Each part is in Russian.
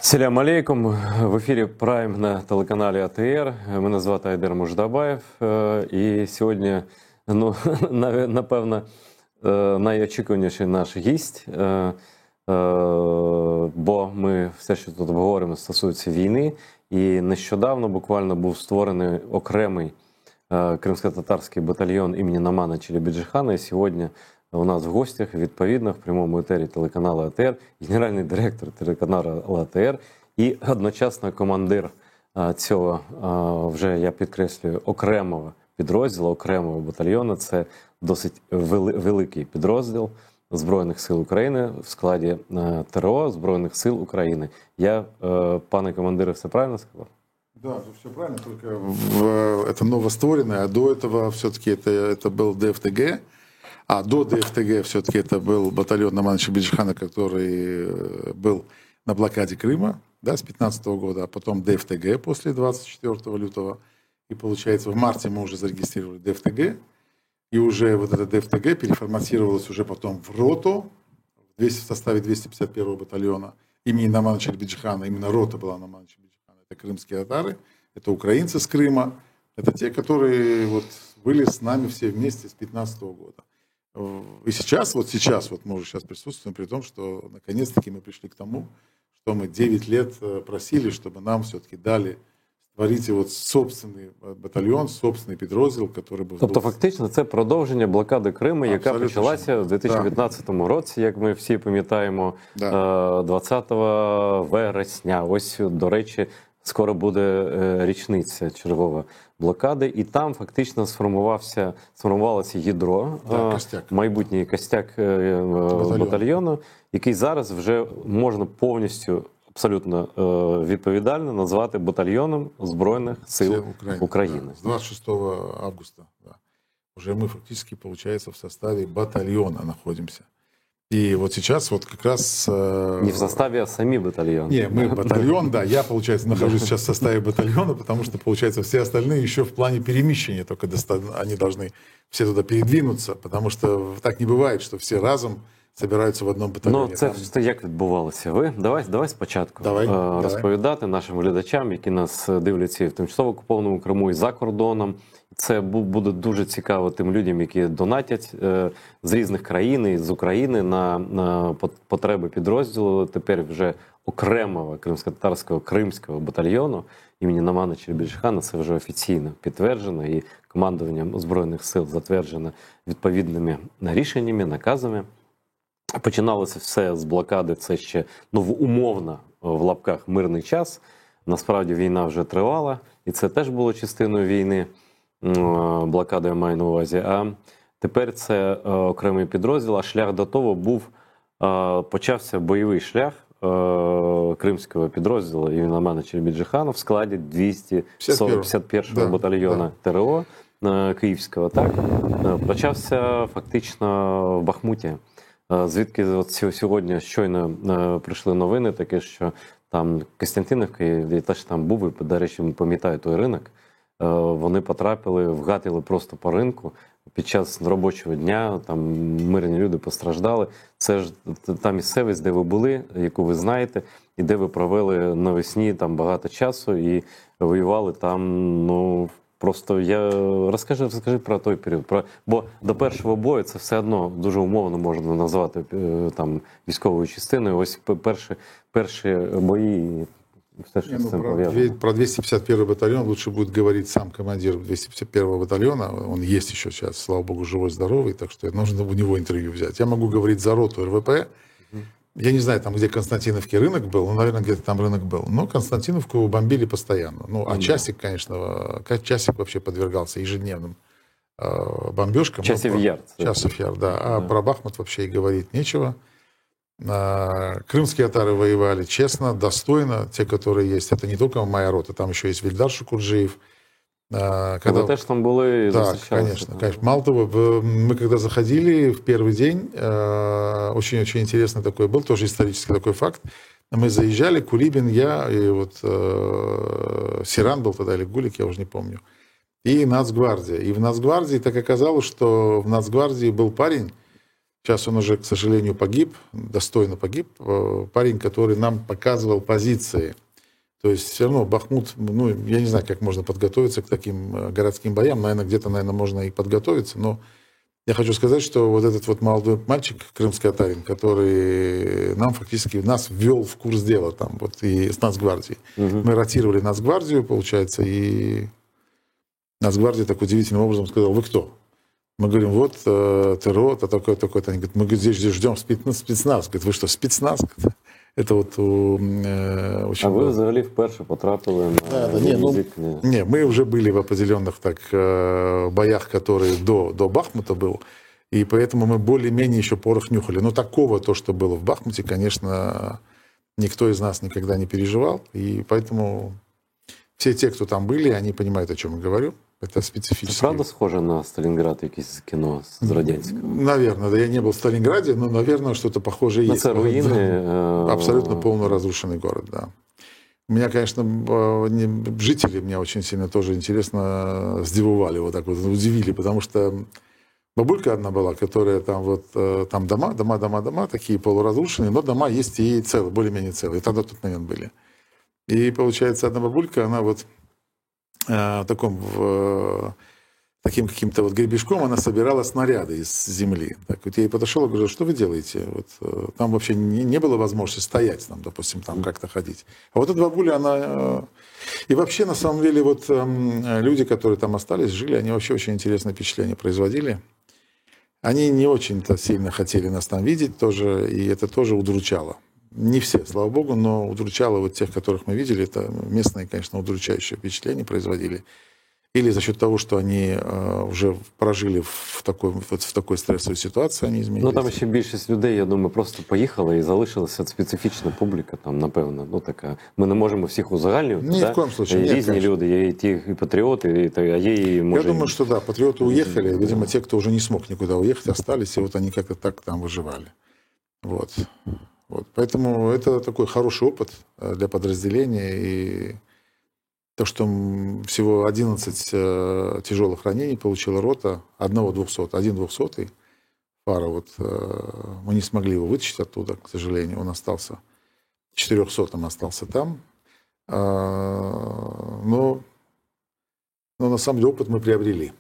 Салям алейкум. В ефірі Прайм на телеканалі АТР. Мене звати Айдер Муждабаєв. І сьогодні, напевно, найочікуваніший наш гість. Бо ми все, що тут обговоримо, стосується війни. І нещодавно буквально був створений окремий кримсько-татарський батальйон імені Намана Челебіджіхана. І сьогодні у нас в гостях, відповідно, в прямому етері телеканалу АТР, генеральний директор телеканалу АТР і одночасно командир цього, вже я підкреслюю, окремого підрозділу, окремого батальйону. Це досить великий підрозділ Збройних сил України в складі ТРО Збройних сил України. Я, пане командире, все правильно сказав? Да, все правильно, только это новостворенное, а до этого все-таки это был ДФТГ. А до ДФТГ все-таки это был батальон Намана Челебіджіхана, который был на блокаде Крыма, да, с 15 года, а потом ДФТГ после 24 лютого. И получается, в марте мы уже зарегистрировали ДФТГ, и уже вот это ДФТГ переформатировалось уже потом в роту в составе 251 батальона имени Намана Челебіджіхана. Именно рота была Намана Челебіджіхана. Это крымские татары, это украинцы с Крыма, это те, которые вот были с нами все вместе с 15 года. И сейчас мы уже сейчас присутствуем, при том, что наконец-таки мы пришли к тому, что мы 9 лет просили, чтобы нам все-таки дали створить вот собственный батальйон, собственний підрозділ, який був... Тобто фактично це продовження блокади Криму, яка почалася в 2015 році, як ми всі пам'ятаємо, 20 вересня. Ось, до речі, скоро буде річниця чергова блокади, і там фактично сформувалося ядро, майбутній костяк батальйону, який зараз вже можна повністю, абсолютно відповідально назвати батальйоном Збройних сил України. С 26 августа, да. Уже мы фактически, получается, в составе батальона находимся. И вот сейчас вот как раз... Не в составе, а сами батальон. Не, мы батальон, да. Я, получается, нахожусь сейчас в составе батальона, потому что, получается, все остальные еще в плане перемещения, только они должны все туда передвинуться, потому что так не бывает, что все разом собираються в одному батальйоні. Ну, це як відбувалося? Давай спочатку розповідати нашим глядачам, які нас дивляться і в тимчасово окупованому Криму, і за кордоном. Це буде дуже цікаво тим людям, які донатять з різних країн, і з України на потреби підрозділу, тепер вже окремого кримсько-татарського кримського батальйону імені Намана Челебіджіхана. Це вже офіційно підтверджено, і командуванням Збройних сил затверджено відповідними рішеннями, наказами. Починалося все з блокади, це ще умовно, в лапках, мирний час. Насправді війна вже тривала, і це теж було частиною війни, блокади я маю на увазі. А тепер це окремий підрозділ, а шлях до того почався бойовий шлях кримського підрозділу імені Намана Челебіджіхана в складі 251-го батальйону ТРО Київського. Так? Почався фактично в Бахмуті. Звідки от сьогодні щойно прийшли новини такі, що там Костянтинівка, я теж там був, і, до речі, пам'ятаю той ринок, вони потрапили, вгатили просто по ринку під час робочого дня, там мирні люди постраждали. Це ж та місцевість, де ви були, яку ви знаєте, і де ви провели навесні там багато часу і воювали там, просто розкажи про той період. Бо до першого бою це все одно дуже умовно можна назвати там військовою частиною. Ось перші бої, все, що з цим пов'язано. Про 251 батальон лучше будет говорить сам командир 251 батальона. Он есть еще сейчас, слава богу, живой-здоровый, так что нужно у него интервью взять. Я могу говорить за роту РВП. Я не знаю, там, где Константиновский рынок был, наверное, где-то там рынок был. Но Константиновку бомбили постоянно. А Часик, конечно, Часик вообще подвергался ежедневным бомбежкам. Часов Яр. Часов Яр, да. А про Бахмут вообще и говорить нечего. Крымские татары воевали честно, достойно. Те, которые есть, это не только моя рота, там еще есть Вильдар Шукурджиев. Вы тоже там были? Да, конечно. Мало того, мы когда заходили в первый день, очень-очень интересный такой был, тоже исторический такой факт. Мы заезжали, Кулибин, я, и вот Сиран был тогда, или Гулик, я уже не помню. и Нацгвардия. И в Нацгвардии так оказалось, что в Нацгвардии был парень, сейчас он уже, к сожалению, погиб, достойно погиб, парень, который нам показывал позиции. То есть все равно Бахмут, ну, я не знаю, как можно подготовиться к таким городским боям. Наверное, где-то, можно и подготовиться, но я хочу сказать, что вот этот вот молодой мальчик, крымский татарин, который нам фактически, нас ввел в курс дела там, вот, и с Нацгвардией. Мы ротировали Нацгвардию, получается, и Нацгвардия так удивительным образом сказала: вы кто? Мы говорим: вот ТРО, это такой-то. Они говорят: мы здесь ждем спецназ. Говорят: вы что, спецназ? Это вот очень... А ви взагалі вперше потрапили на Не, мы уже были в определенных так боях, которые до Бахмута был, и поэтому мы более-менее еще порох нюхали. Но такого, то, что было в Бахмуте, конечно, никто из нас никогда не переживал, и поэтому все те, кто там были, они понимают, о чем я говорю. Это специфически. Це правда схоже на Сталінград, якесь кіно з радянського? Наверное, да, я не был в Сталинграде, но, наверное, что-то похожее есть. Это руины. Абсолютно полуразрушенный город, да. У меня, конечно, жители меня очень сильно тоже интересно сдивували, вот так вот удивили, потому что бабулька одна была, которая там вот, там дома, такие полуразрушенные, но дома есть и целые, более-менее целые. Тогда в тот момент были. И получается, одна бабулька, она вот таким каким-то вот гребешком она собирала снаряды из земли. Так вот я ей подошел и говорю: что вы делаете? Вот, там вообще не было возможности стоять, там, допустим, там как-то ходить. А вот эта бабуля, она... И вообще, на самом деле, вот люди, которые там остались, жили, они вообще очень интересное впечатление производили. Они не очень-то сильно хотели нас там видеть тоже, и это тоже удручало. Не все, слава богу, но удручало вот тех, которых мы видели. Это местные, конечно, удручающие впечатления производили. Или за счет того, что они уже прожили в такой стрессовой ситуації, вони змінилися. Ну там ще більшість людей, я думаю, просто поїхали і залишилася специфічна публіка, там, напевно, ну така. Ми не можемо всіх узагальнювати. Ні, в коем случае. Різні конечно. люди, є і ті і патріоти, а є і, може... Я думаю, что да, патриоты уехали. Видимо, те, кто уже не смог никуда уехать, остались, и вот они как-то так там выживали. Вот. Поэтому это такой хороший опыт для подразделения. И то, что всего 11 тяжелых ранений получила рота, один 200-й, Фара, вот, мы не смогли его вытащить оттуда, к сожалению, он остался, 400-м остался там. Но на самом деле опыт мы приобрели.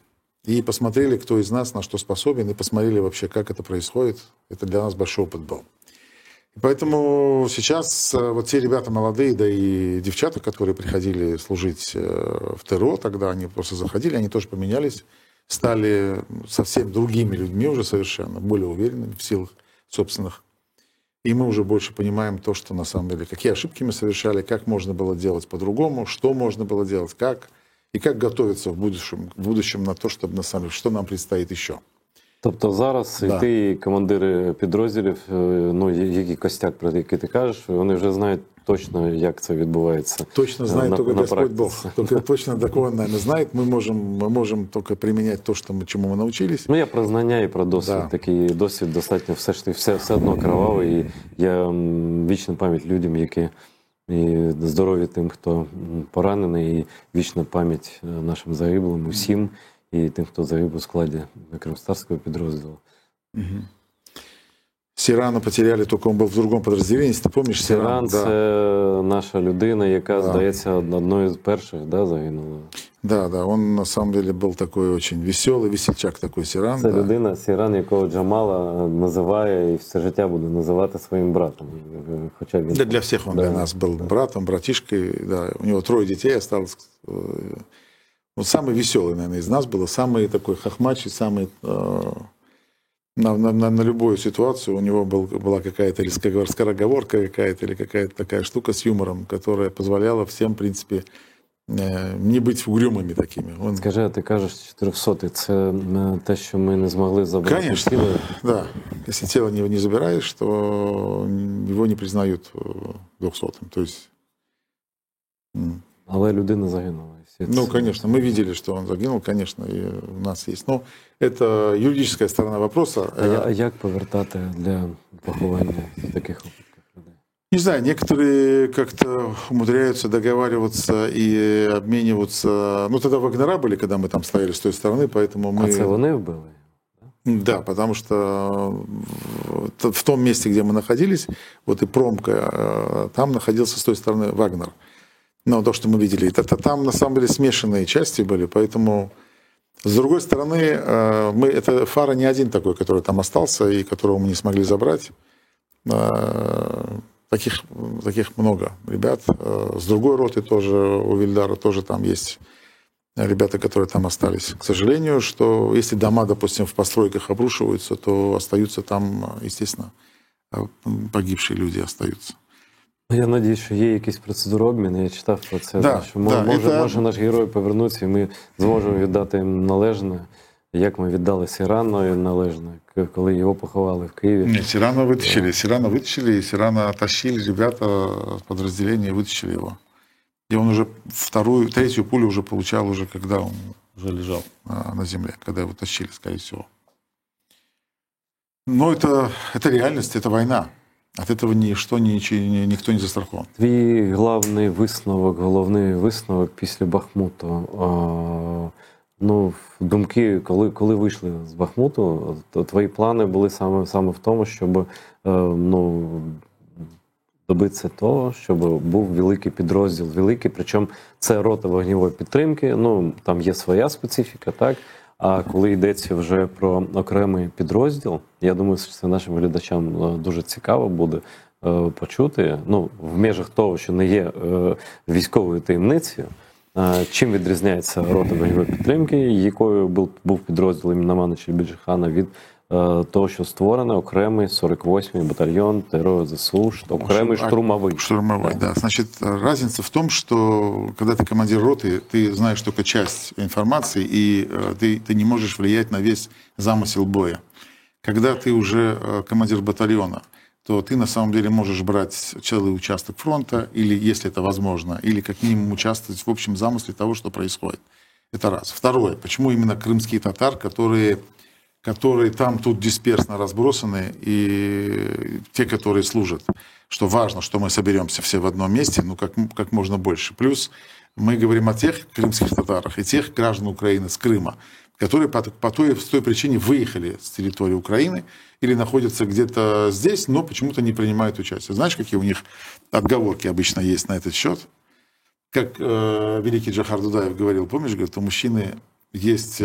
И посмотрели, кто из нас на что способен, и посмотрели вообще, как это происходит. Это для нас большой опыт был. И поэтому сейчас вот те ребята молодые, да и девчата, которые приходили служить в ТРО, тогда они просто заходили, они тоже поменялись, стали совсем другими людьми уже совершенно, более уверенными в силах собственных. И мы уже больше понимаем то, что на самом деле, какие ошибки мы совершали, как можно было делать по-другому, что можно было делать, как, и как готовиться в будущем на то, чтобы на самом деле, что нам предстоит еще. Тобто зараз і ти, і командири підрозділів, ну, який костяк, про який ти кажеш, вони вже знають точно, як це відбувається. Точно знает только Господь Бог. Только точно такого, наверное, знает. Мы можем только применять то, чему мы научились. Ну, я про знання і про досвід. Да. Такий досвід достатньо все одно кровавий. І я вічна пам'ять людям, які і здорові тим, хто поранений, і вічна пам'ять нашим загиблим усім. І тим, хто загиб у складі кримстарського підрозділу. Сірана потеряли, тільки він був в другому підрозділенні, якщо ти пам'ятаєш. Сіран – це наша людина, яка, здається, одною з перших, да, загинула. Да, он на самом деле был такой очень веселый, весельчак такой Сіран. Це людина, Сіран, якого Джамала називає і все життя буде називати своїм братом. Хоча він... Для всіх він для нас був братом, братишкой, да. У нього 3 дітей осталось. Вот самый веселый, наверное, из нас был, самый такой хохмачий, самый на любую ситуацию у него была какая-то или скороговорка какая-то, или какая-то такая штука с юмором, которая позволяла всем, в принципе, не быть угрюмыми такими. Скажи, а ти кажеш 400-й, це те, що ми не змогли забрати? Конечно, да. Если тело не забираешь, то его не признают 200-м. То есть... Але людина загинула. Ну, конечно, мы видели, что он загинул, конечно, и у нас есть. Но это юридическая сторона вопроса. А як повертати для поховання таких випадків людей? Не знаю, некоторые как-то умудряются договариваться и обмениваться. Ну, тогда вагнера были, когда мы там стояли с той стороны, поэтому мы... А це вони вбили? Да, потому что в том месте, где мы находились, вот и промка, там находился с той стороны Вагнер. Но то, что мы видели, это там на самом деле смешанные части были, поэтому с другой стороны, это Фара не один такой, который там остался и которого мы не смогли забрать. Таких много ребят. С другой роты тоже, у Вильдара тоже там есть ребята, которые там остались. К сожалению, что если дома, допустим, в постройках обрушиваются, то остаются там, естественно, погибшие люди остаются. Я надіюсь, що є якісь процедури обміну. Я читав про це. Да, що може наш герой повернутися, і ми зможемо віддати їм належне, як ми віддали Сірану належне, коли його поховали в Києві. Нет, Сирана вытащили, и Сирана тащили ребята подразделения, вытащили его. И он уже третью пулю уже получал, уже когда он уже лежал на земле, когда его тащили, скорее всего. Но это реальность, это война. От этого никто не застрахован. Твій головний висновок після Бахмуту. Думки, коли вийшли з Бахмуту, то твої плани були саме в тому, щоб добитися того, щоб був великий підрозділ, причому це рота вогневої підтримки, там є своя специфіка, так? А коли йдеться вже про окремий підрозділ, я думаю, що це нашим глядачам дуже цікаво буде почути, в межах того, що не є військовою таємницею, чим відрізняється рота вогневої підтримки, якою був підрозділ імені Манича Біджихана, від того, що створений окремий 48-й батальйон ТРО ЗСУ, окремий штурмовий. Штурмовой, да. Значит, разница в том, что когда ты командир роты, ты знаешь только часть информации, и ты не можешь влиять на весь замысел боя. Когда ты уже командир батальона, то ты на самом деле можешь брать целый участок фронта, или, если это возможно, или как минимум участвовать в общем замысле того, что происходит. Это раз. Второе. Почему именно крымские татар, которые там тут дисперсно разбросаны, и те, которые служат, что важно, что мы соберемся все в одном месте, как можно больше. Плюс мы говорим о тех крымских татарах и тех граждан Украины с Крыма, которые по той причине выехали с территории Украины или находятся где-то здесь, но почему-то не принимают участие. Знаешь, какие у них отговорки обычно есть на этот счет? Как великий Джохар Дудаев говорил, помнишь, говорит, у мужчины есть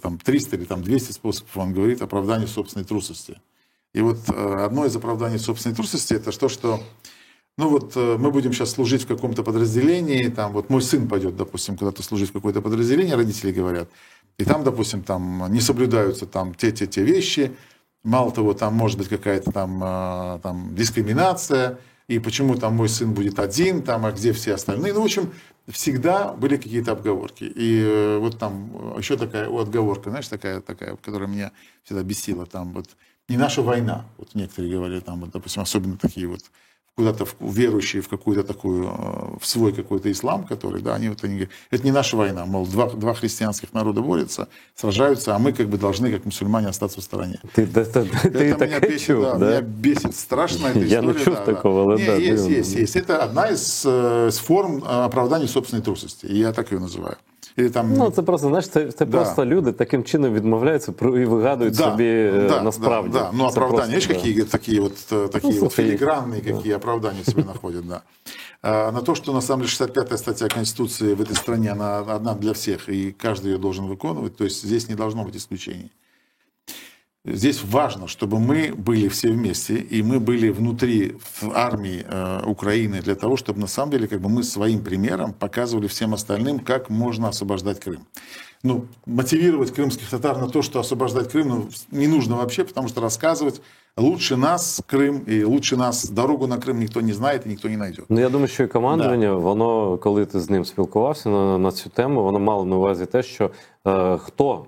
там 300 или там 200 способов, он говорит, оправдания собственной трусости. И вот одно из оправданий собственной трусости это то, что мы будем сейчас служить в каком-то подразделении, там вот мой сын пойдет, допустим, куда-то служить в какое-то подразделение, родители говорят, и там, допустим, там не соблюдаются там те вещи, мало того, там может быть какая-то там дискриминация, и почему там мой сын будет один, там, а где все остальные. В общем, всегда были какие-то отговорки. И вот там еще такая отговорка, знаешь, такая, которая меня всегда бесила, там вот не наша война, вот некоторые говорили, там, вот, допустим, особенно такие вот куда-то верующие в какую-то такую, в свой какой-то ислам, который, да, они говорят, это не наша война, мол, два христианских народа борются, сражаются, а мы как бы должны, как мусульмане, остаться в стороне. Это меня бесит, да? Меня бесит страшно эта история. Я не чув такого, да. Есть. Это одна из форм оправдания собственной трусости, и я так ее называю. Це просто, знаєш, це просто люди таким чином відмовляються і вигадують собі насправді. Да. Ну, оправдания, видишь, какие такие вот филигранные, какие оправдания себе находят, да. На то, что на самом деле 65-я статья Конституции в этой стране, она одна для всех, и каждый ее должен выполнять, то есть здесь не должно быть исключений. Здесь важно, чтобы мы были все вместе, и мы были внутри армии Украины для того, чтобы на самом деле как бы мы своим примером показывали всем остальным, как можно освобождать Крым. Мотивировать крымских татар на то, что освобождать Крым не нужно вообще, потому что рассказывать лучше нас Крим і лучше нас дорогу на Крим ніхто не знає і ніхто не знайде. Я думаю, що і командування, воно, коли ти з ним спілкувався на цю тему, воно мало на увазі те, що хто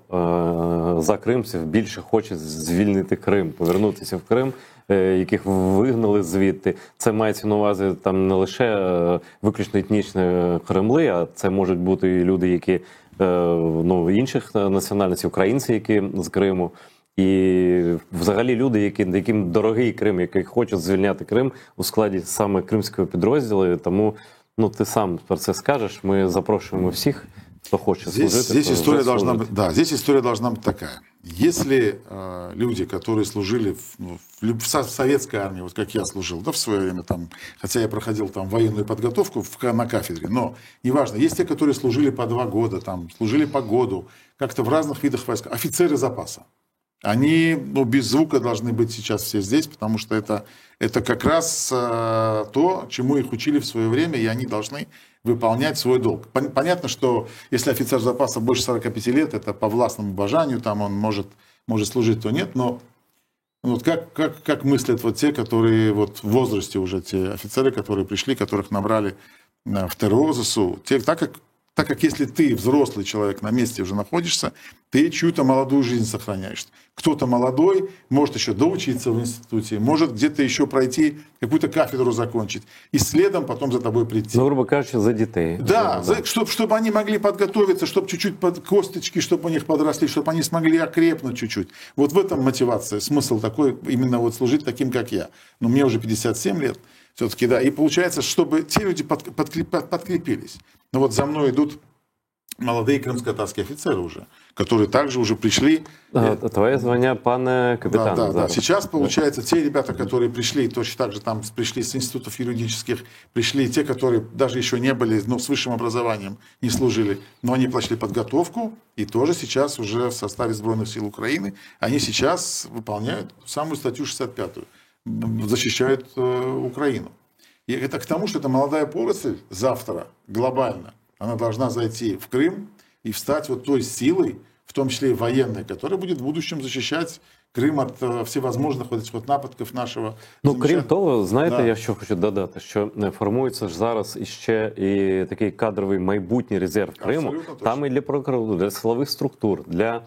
за кримців більше хоче звільнити Крим, повернутися в Крим, яких вигнали звідти. Це мається на увазі там не лише виключно етнічні Кремли, а це можуть бути і люди, які інших національностей, українці, які з Криму. І взагалі люди, яким дорогий Крим, які хочуть звільняти Крим у складі саме кримського підрозділу. Тому ти сам про це скажеш. Ми запрошуємо всіх, кто хочет служить. Здесь история должна быть, да, здесь история должна быть такая. Если люди, которые служили в советской армии, вот как я служил, да, в свое время, там, хотя я проходил там военную подготовку на кафедре, но неважно, есть те, которые служили по 2 года, там, служили по году, как-то в разных видах войск, офицеры запаса. Они без звука должны быть сейчас все здесь, потому что это как раз то, чему их учили в свое время, и они должны выполнять свой долг. Понятно, что если офицер запаса больше 45 лет, это по властному бажанию, там он может служить, то нет, но вот как мыслят вот те, которые вот в возрасте уже, те офицеры, которые пришли, которых набрали в ТРО ЗСУ, так как если ты взрослый человек на месте уже находишься, ты чью-то молодую жизнь сохраняешь. Кто-то молодой может еще доучиться в институте, может где-то еще пройти, какую-то кафедру закончить, и следом потом за тобой прийти. Ну, грубо говоря, за детей. Да, чтобы они могли подготовиться, чтобы чуть-чуть косточки, чтобы у них подросли, чтобы они смогли окрепнуть чуть-чуть. Вот в этом мотивация, смысл такой, именно вот служить таким, как я. Но мне уже 57 лет. Все-таки, да. И получается, чтобы те люди подкрепились. Но вот за мной идут молодые крымско-татарские офицеры уже, которые также уже пришли. Твое звание, пане капитан. Да. Сейчас, получается, те ребята, которые пришли, точно так же там пришли с институтов юридических, пришли те, которые даже еще не были, но с высшим образованием не служили, но они прошли подготовку и тоже сейчас уже в составе Сбройных сил Украины, они сейчас выполняют самую статью 65-ю. Защищают Украину. И это к тому, что эта молодая поросль завтра глобально, она должна зайти в Крым и встать вот той силой, в том числе и военной, которая будет в будущем защищать Крим від всевозможних нападків нашого. Ну, крім того, знаєте, я що хочу додати, що формується ж зараз іще і такий кадровий майбутній резерв Криму, там і для прокуратури, для силових структур, для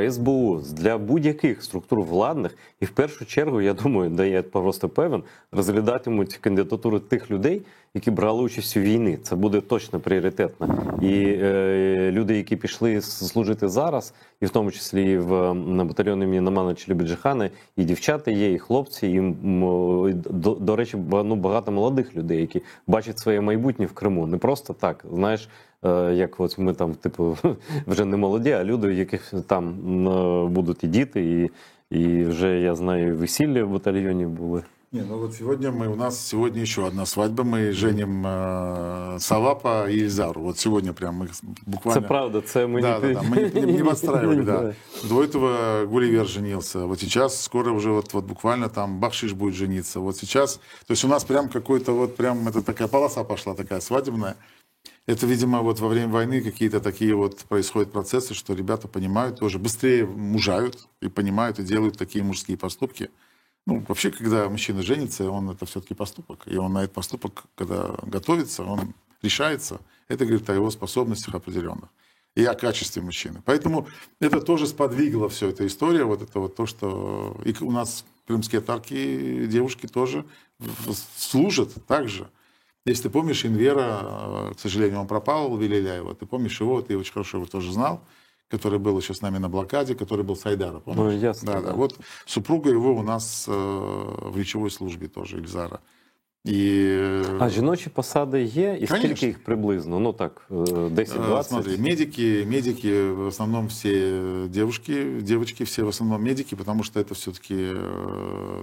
СБУ, для будь-яких структур владних, і в першу чергу, я думаю, да я просто певен, розглядатимуть кандидатури тих людей, які брали участь у війні. Це буде точно пріоритетно. І люди, які пішли служити зараз, і в тому числі і на батальйоні імені Намана Челебіджихана, і дівчата є, і хлопці, і, до речі, багато молодих людей, які бачать своє майбутнє в Криму. Не просто так, знаєш, як от ми там, типу, вже не молоді, а люди, у яких там будуть і діти, і вже, я знаю, весілля в батальйоні були. Не, ну вот у нас сегодня еще одна свадьба, мы женим Савапа и Ильзару. Вот сегодня прям мы буквально... Это правда, это мы мы не подстраивали, да. До этого Гулливер женился, вот сейчас скоро уже вот буквально там Бахшиш будет жениться. Вот сейчас, то есть у нас прям какой-то вот прям, это такая полоса пошла такая свадебная. Это, видимо, вот во время войны какие-то такие вот происходят процессы, что ребята понимают, тоже быстрее мужают и понимают, и делают такие мужские поступки. Ну, вообще, когда мужчина женится, это все-таки поступок. И он на этот поступок, когда готовится, он решается. Это говорит о его способностях определенных. И о качестве мужчины. Поэтому это тоже сподвигло всю эту историю. Вот это вот то, что... И у нас крымские татарки, девушки тоже служат так же. Если ты помнишь, Инвера, к сожалению, он пропал, Вилиляева. Ты помнишь его, ты очень хорошо его тоже знал, который был еще с нами на блокаде, который был с Айдара, помнишь? Ну, ясно. Да. Вот супруга его у нас в речевой службі теж, Ільзара. А жіночі посади є? І скільки їх приблизно? Ну так, 10-20? Смотри, медики в основном все девочки все в основном медики, потому что это все-таки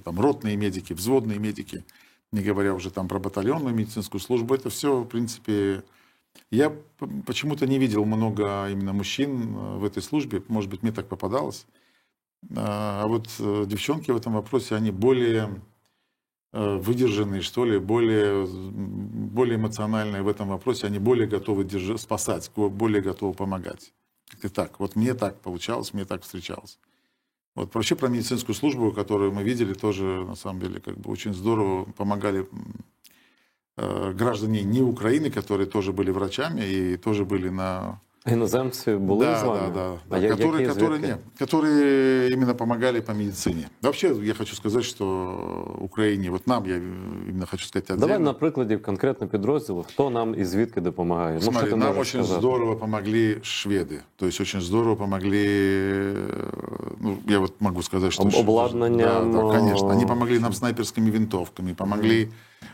там ротные медики, взводные медики, не говоря уже там про батальонную медицинскую службу, это все, в принципе... Я почему-то не видел много именно мужчин в этой службе, может быть, мне так попадалось. А вот девчонки в этом вопросе, они более выдержанные, что ли, более эмоциональные в этом вопросе, они более готовы спасать, более готовы помогать. Как-то так. Вот мне так получалось, мне так встречалось. Вот вообще про медицинскую службу, которую мы видели, тоже, на самом деле, как бы очень здорово помогали граждане не Украины, которые тоже были врачами и тоже были на... Иноземцы были с вами? Да. Которые именно помогали по медицине. Вообще, я хочу сказать, что Украине, вот нам, я именно хочу сказать отдельно. Давай на прикладі конкретно підрозділу, хто нам і звідки допомагає. Смотри, нам очень здорово помогли шведы. То есть очень здорово помогли ну, я вот могу сказать, что... Обладнанием... Да, конечно. Они помогли нам снайперскими винтовками, помогли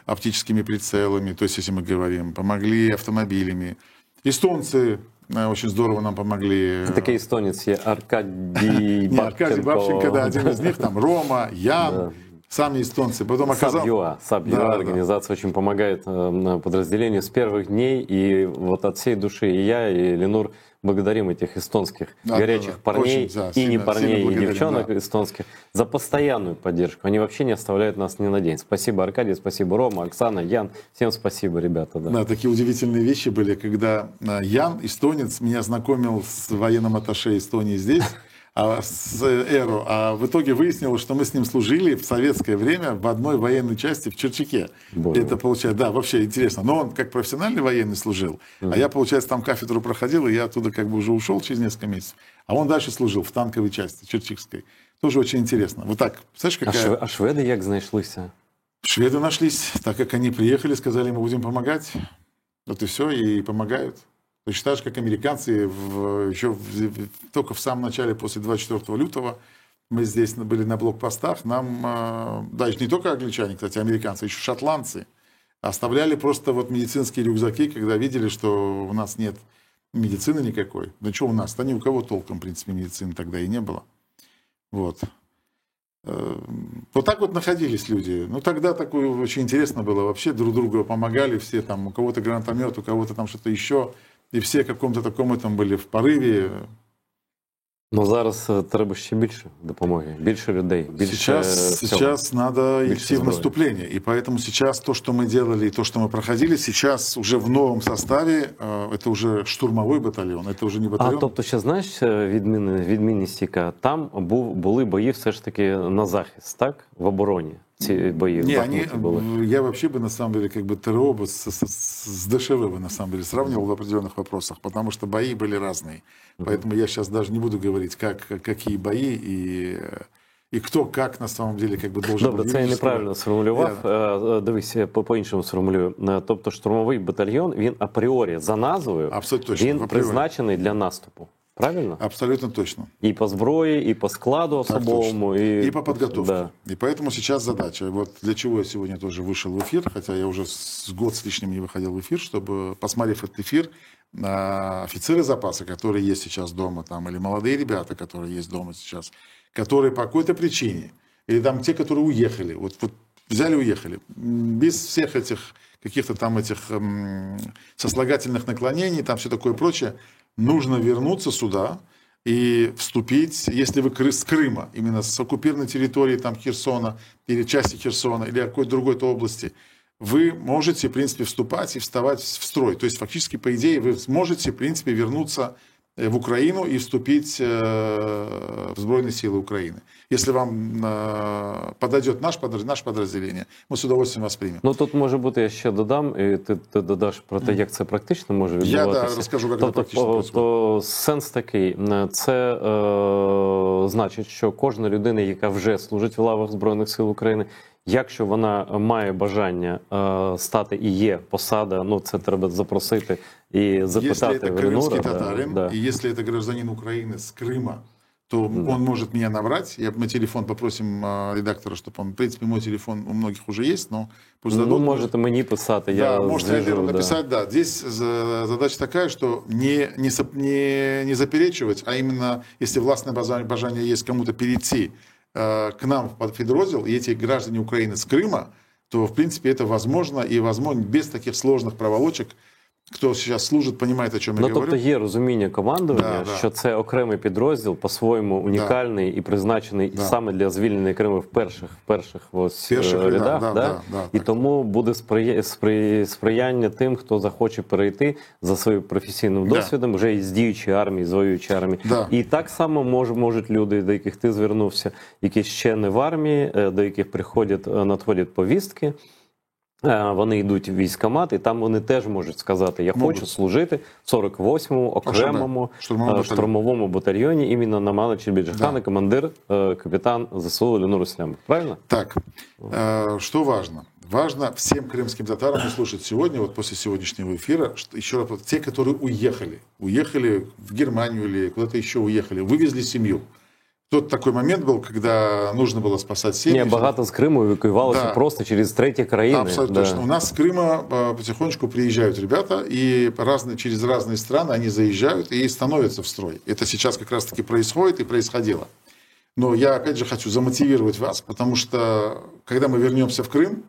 оптическими прицелами, то есть, если мы говорим, помогли автомобилями. Эстонцы очень здорово нам помогли. Такий естонець є Аркадій Бабченко. Аркадий Бабченко, да, один из них, там Рома, Ян, сами эстонцы. Потом оказалось... САБ-ЮА организация очень помогает подразделению с первых дней. И вот от всей души и я, и Ленур благодарим этих эстонских горячих парней, очень, и не парней, и девчонок да. эстонских за постоянную поддержку. Они вообще не оставляют нас ни на день. Спасибо, Аркадий, спасибо, Рома, Оксана, Ян. Всем спасибо, ребята. Да, такие удивительные вещи были, когда Ян, эстонец, меня знакомил с военным атташе Эстонии здесь, с Эру, а в итоге выяснилось, что мы с ним служили в советское время в одной военной части в Черчаке. Это получается, да, вообще интересно. Но он как профессиональный военный служил, а я, получается, там кафедру проходил, и я оттуда как бы уже ушел через несколько месяцев. А он дальше служил в танковой части Черчикской. Тоже очень интересно. Вот так, знаешь, какая... А шведы як знайшлися? Шведы нашлись, так как они приехали, сказали, мы будем помогать. Вот и все, и помогают. Точно так же, как американцы, только в самом начале, после 24 лютого, мы здесь были на блокпостах, нам, даже не только англичане, кстати, американцы, еще шотландцы, оставляли просто вот медицинские рюкзаки, когда видели, что у нас нет медицины никакой. Да что у нас? Да ни у кого толком, в принципе, медицины тогда и не было. Вот. Вот так вот находились люди. Ну, тогда такое очень интересно было. Вообще друг другу помогали все, там, у кого-то гранатомет, у кого-то там что-то еще. І всі в каком-то такому там були в пориві. Но зараз треба ще більше допомоги, більше людей, більше Сейчас надо идти в наступление. И поэтому сейчас то, что мы делали, то, что мы проходили, сейчас уже в новом составе, это уже штурмовой батальон, это уже не батальон. А тобто ще, знаєш, відмінність яка? Там були бої все ж таки на захист, так? В обороні. Ці бої в Бахмуті були. Я вообще бы, на самом деле, как бы ТРО бы с ДШВ бы, на самом деле, сравнивал в определенных вопросах, потому что бои были разные. Поэтому я сейчас даже не буду говорить, какие бои і хто, як, на самом деле, как бы должен... Добре, це я неправильно сформулював. Дивись, по-іншому сформулюю. Тобто штурмовий батальйон, він апріорі за назвою, він призначений для наступу. Правильно? Абсолютно точно. И по зброї, и по складу особовому. И по подготовке. Да. И поэтому сейчас задача. Вот для чего я сегодня тоже вышел в эфир, хотя я уже год с лишним не выходил в эфир, чтобы, посмотрев этот эфир, офицеры запаса, которые есть сейчас дома, там, или молодые ребята, которые есть дома сейчас, которые по какой-то причине, или там те, которые уехали, вот взяли и уехали, без всех этих каких-то там этих сослагательных наклонений, там все такое прочее, нужно вернуться сюда и вступить, если вы с Крыма, именно с оккупированной территории там, Херсона, или части Херсона, или какой-то другой области, вы можете, в принципе, вступать и вставать в строй. То есть, фактически, по идее, вы сможете, в принципе, вернуться в Украину и вступить в Збройные силы Украины. Если вам подойдет наше подразделение, ми з удовольствием вас приймемо. Ну, тут, може бути, я ще додам, і ти додаш про те, як це практично може відбуватися. Я розкажу, як це практично відбувається. То сенс такий, це значить, що кожна людина, яка вже служить в лавах Збройних сил України, якщо вона має бажання стати і є посада, ну це треба запросити і запитати в Ленура. Да. И если это гражданин Украины с Крыма, то он может меня набрать. Мы телефон попросим редактора, чтобы он, в принципе, мой телефон у многих уже есть, но пусть дадут. Можете мені писати, да, я можете написать, да. Здесь задача такая, что не заперечивать, а именно, если властное бажание есть кому-то перейти к нам в подподроздел, и эти граждане Украины с Крыма, то, в принципе, это возможно, и возможно без таких сложных проволочек. Хто зараз служить, розуміє, о чому я говорю. Тобто є розуміння командування, що це окремий підрозділ, по-своєму унікальний і призначений саме для звільнення Криму в перших рядах. І тому буде сприяння тим, хто захоче перейти за своїм професійним досвідом, вже із діючої армії, з воюючої армії. І так само можуть люди, до яких ти звернувся, які ще не в армії, до яких надходять повістки, вони йдуть в військкомат, і там вони теж можуть сказати, я хочу служити в 48-му окремому штурмовому батальйоні іменно на Мала-Чебіджахана, командир, капітан ЗСУ Ленур Ислямов. Правильно? Так. Что важно? Важно всем крымским татарам услышать сегодня, вот после сегодняшнего эфира, что, еще раз, те, которые уехали в Германию или куда-то еще уехали, вывезли семью. Тот такой момент был, когда нужно было спасать семьи. Ні, багато з Криму евакуювалося просто через треті країни. Абсолютно точно. У нас с Крыма потихонечку приезжают ребята, и через разные страны они заезжают и становятся в строй. Это сейчас как раз-таки происходит и происходило. Но я опять же хочу замотивировать вас, потому что когда мы вернемся в Крым,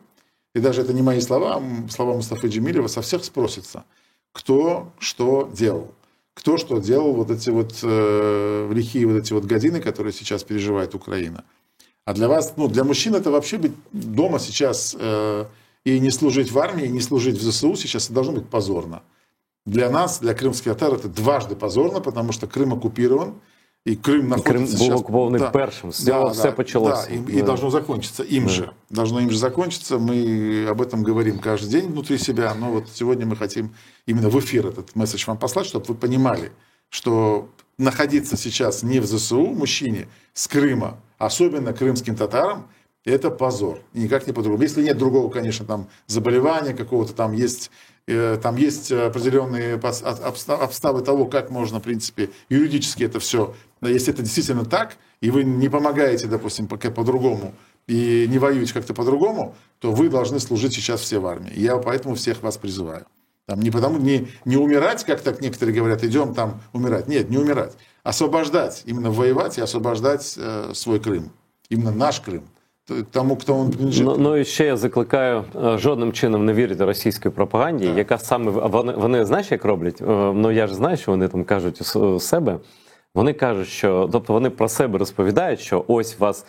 и даже это не мои слова, слова Мустафы Джемилева, со всех спросится, кто что делал. Кто что делал вот эти вот лихие вот эти вот годины, которые сейчас переживает Украина. А для вас, ну, для мужчин это вообще быть дома сейчас и не служить в армии, и не служить в ЗСУ сейчас это должно быть позорно. Для нас, для крымских татар, это дважды позорно, потому что Крым оккупирован, и Крым находится Крим сейчас... був окупований першим, все почалося. Да, и должно закончиться им же. Должно им же закончиться, мы об этом говорим каждый день внутри себя, но вот сегодня мы хотим именно в эфир этот месседж вам послать, чтобы вы понимали, что находиться сейчас не в ЗСУ мужчине с Крыма, особенно крымским татарам, это позор. И никак не по-другому. Если нет другого, конечно, там заболевания какого-то, там есть определенные обставы того, как можно, в принципе, юридически это все. Если это действительно так, и вы не помогаете, допустим, по-другому, и не воюете как-то по-другому, то вы должны служить сейчас все в армии. Я поэтому всех вас призываю. Там не умирать, как так некоторые говорят, идем там умирать. Нет, не умирать. Освобождать, именно воевать и освобождать свой Крым. Именно наш Крым. Тому, хто він принадлежить. Ну і ще я закликаю жодним чином не вірити російській пропаганді, яка саме вони знаєш, як роблять? Ну я ж знаю, що вони там кажуть у себе. Вони кажуть, що, тобто вони про себе розповідають, що ось вас,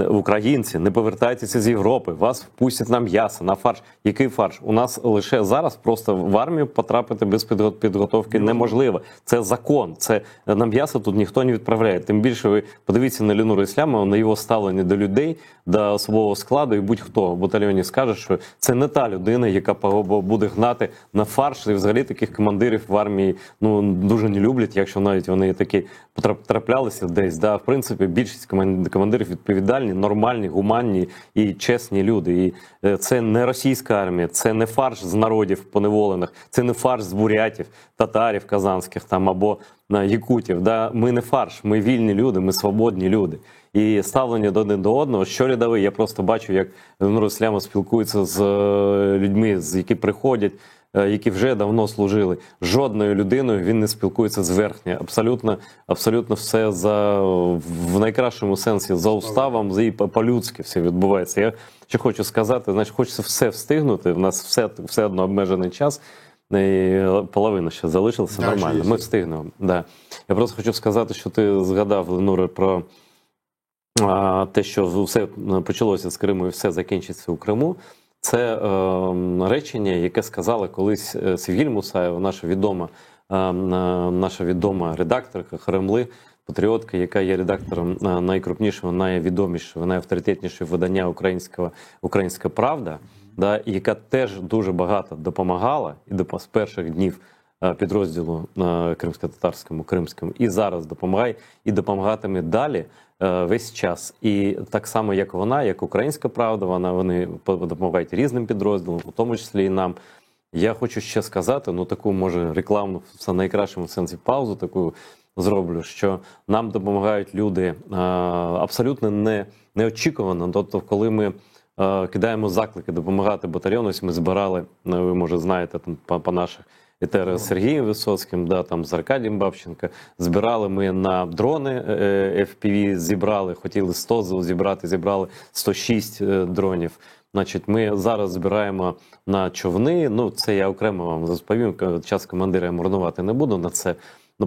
українці, не повертайтеся з Європи, вас впустять на м'ясо, на фарш. Який фарш? У нас лише зараз просто в армію потрапити без підготовки неможливо. Це закон, це на м'ясо тут ніхто не відправляє. Тим більше ви подивіться на Ленура Ислямова, на його ставлення до людей, до особового складу, і будь-хто в батальйоні скаже, що це не та людина, яка буде гнати на фарш, і взагалі таких командирів в армії дуже не люблять, якщо навіть вони такі траплялися десь. Да, в принципі, більшість командирів відповідальні, нормальні, гуманні і чесні люди. І це не російська армія, це не фарш з народів поневолених, це не фарш з бурятів, татарів казанських там або якутів. Да. Ми не фарш, ми вільні люди, ми свободні люди. І ставлення один до одного, що рядовий, я просто бачу, як Ленур Ислямов спілкується з людьми, які приходять, які вже давно служили. Жодною людиною він не спілкується зверхньо. Абсолютно все в найкращому сенсі за уставом, і по-людськи все відбувається. Я що хочу сказати, значить, хочеться все встигнути, в нас все одно обмежений час, і половина ще залишилася, нормально, ми встигнемо. Да. Я просто хочу сказати, що ти згадав, Ленуре, про те, що все почалося з Криму і все закінчиться у Криму. Це речення, яке сказала колись Севгіль Мусаєва, наша відома редакторка Харемли, патріотка, яка є редактором найкрупнішого, найвідомішого, найавторитетнішого видання «Українська правда», да, і яка теж дуже багато допомагала і з перших днів підрозділу кримсько-татарському, кримському, і зараз допомагає, і допомагатиме далі весь час. І так само, як вона, як «Українська правда», вони допомагають різним підрозділам, у тому числі і нам. Я хочу ще сказати, таку, може, рекламну, в найкращому сенсі паузу таку зроблю, що нам допомагають люди абсолютно неочікувано. Тобто, коли ми кидаємо заклики допомагати батальйону, ось ми збирали, ви, може, знаєте, там, по наших етери з Сергієм Висоцьким, да, там з Аркадієм Бабченко. Збирали ми на дрони FPV, зібрали, хотіли 100 зібрали 106 дронів. Значить, ми зараз збираємо на човни, це я окремо вам розповім, час командира я марнувати не буду на це.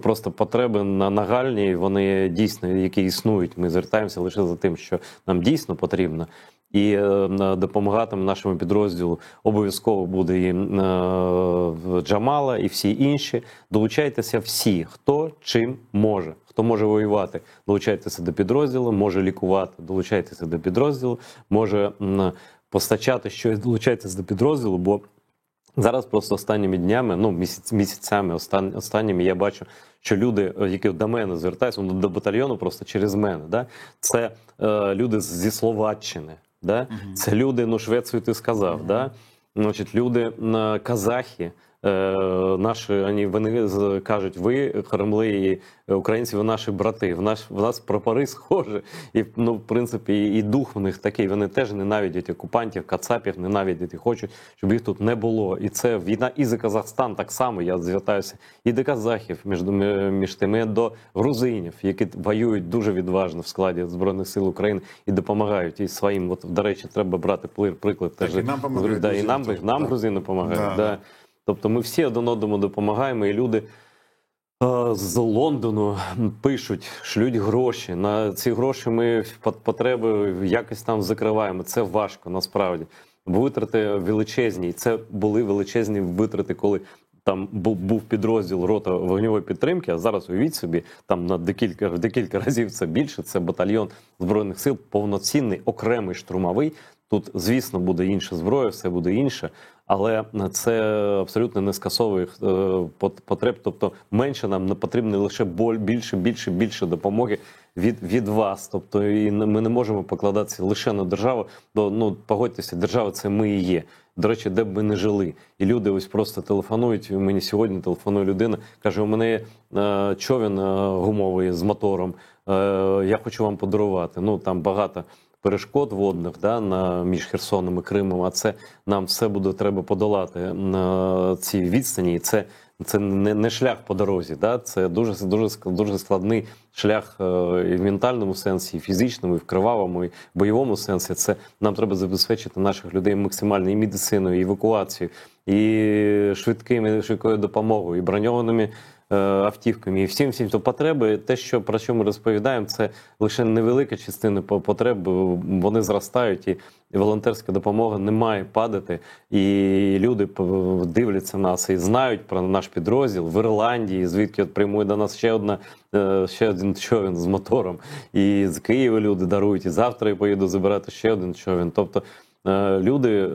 Просто потреби нагальні, вони дійсно, які існують. Ми звертаємося лише за тим, що нам дійсно потрібно. І допомагати нашому підрозділу обов'язково буде і Джамала, і всі інші. Долучайтеся всі, хто чим може. Хто може воювати, долучайтеся до підрозділу, може лікувати, долучайтеся до підрозділу, може постачати щось, долучайтеся до підрозділу, бо зараз просто останніми днями, місяцями останніми я бачу, що люди, які до мене звертаються, до батальйону просто через мене, да? Це люди зі Словаччини, да? Це люди, Швецію ти сказав, да? Значить, люди казахи, Вони кажуть, ви, Кремли і українці, ви наші брати, в нас прапори схожі. І, в принципі, і дух в них такий. Вони теж ненавидять окупантів, кацапів, ненавидять і хочуть, щоб їх тут не було. І це війна і за Казахстан так само, я звертаюся, і до казахів, між тими, до грузинів, які воюють дуже відважно в складі Збройних сил України і допомагають і своїм. От, до речі, треба брати приклад. Так, і нам нам грузини допомагають. Да. Тобто ми всі один одному допомагаємо, і люди з Лондону пишуть, шлють гроші. На ці гроші ми потреби якось там закриваємо. Це важко, насправді. Витрати величезні. І це були величезні витрати, коли там був підрозділ рота вогневої підтримки, а зараз уявіть собі, там на декілька разів це більше, це батальйон Збройних сил, повноцінний, окремий штурмовий. Тут, звісно, буде інша зброя, все буде інше, але це абсолютно не скасовує потреб. Тобто менше нам не потрібно лише більше допомоги від вас. Тобто і ми не можемо покладатися лише на державу, бо, погодьтеся, держава – це ми і є. До речі, де б ми не жили. І люди ось просто телефонують, мені сьогодні телефонує людина, каже, у мене є човен гумовий з мотором, я хочу вам подарувати. Там багато перешкод водних, між Херсоном і Кримом, а це нам все буде треба подолати на цій відстані. І це не шлях по дорозі, це дуже складний шлях і в ментальному сенсі, і в фізичному, і в кривавому, і в бойовому сенсі. Це нам треба забезпечити наших людей максимально і медициною, і евакуацією, і швидкою допомогою, і броньованими автівками, і всім то потреби. Те, про що ми розповідаємо, це лише невелика частина потреб, вони зростають, і волонтерська допомога не має падати. І люди дивляться нас і знають про наш підрозділ в Ірландії, звідки прямує до нас ще один човен з мотором. І з Києва люди дарують, і завтра я поїду забирати ще один човен. Тобто люди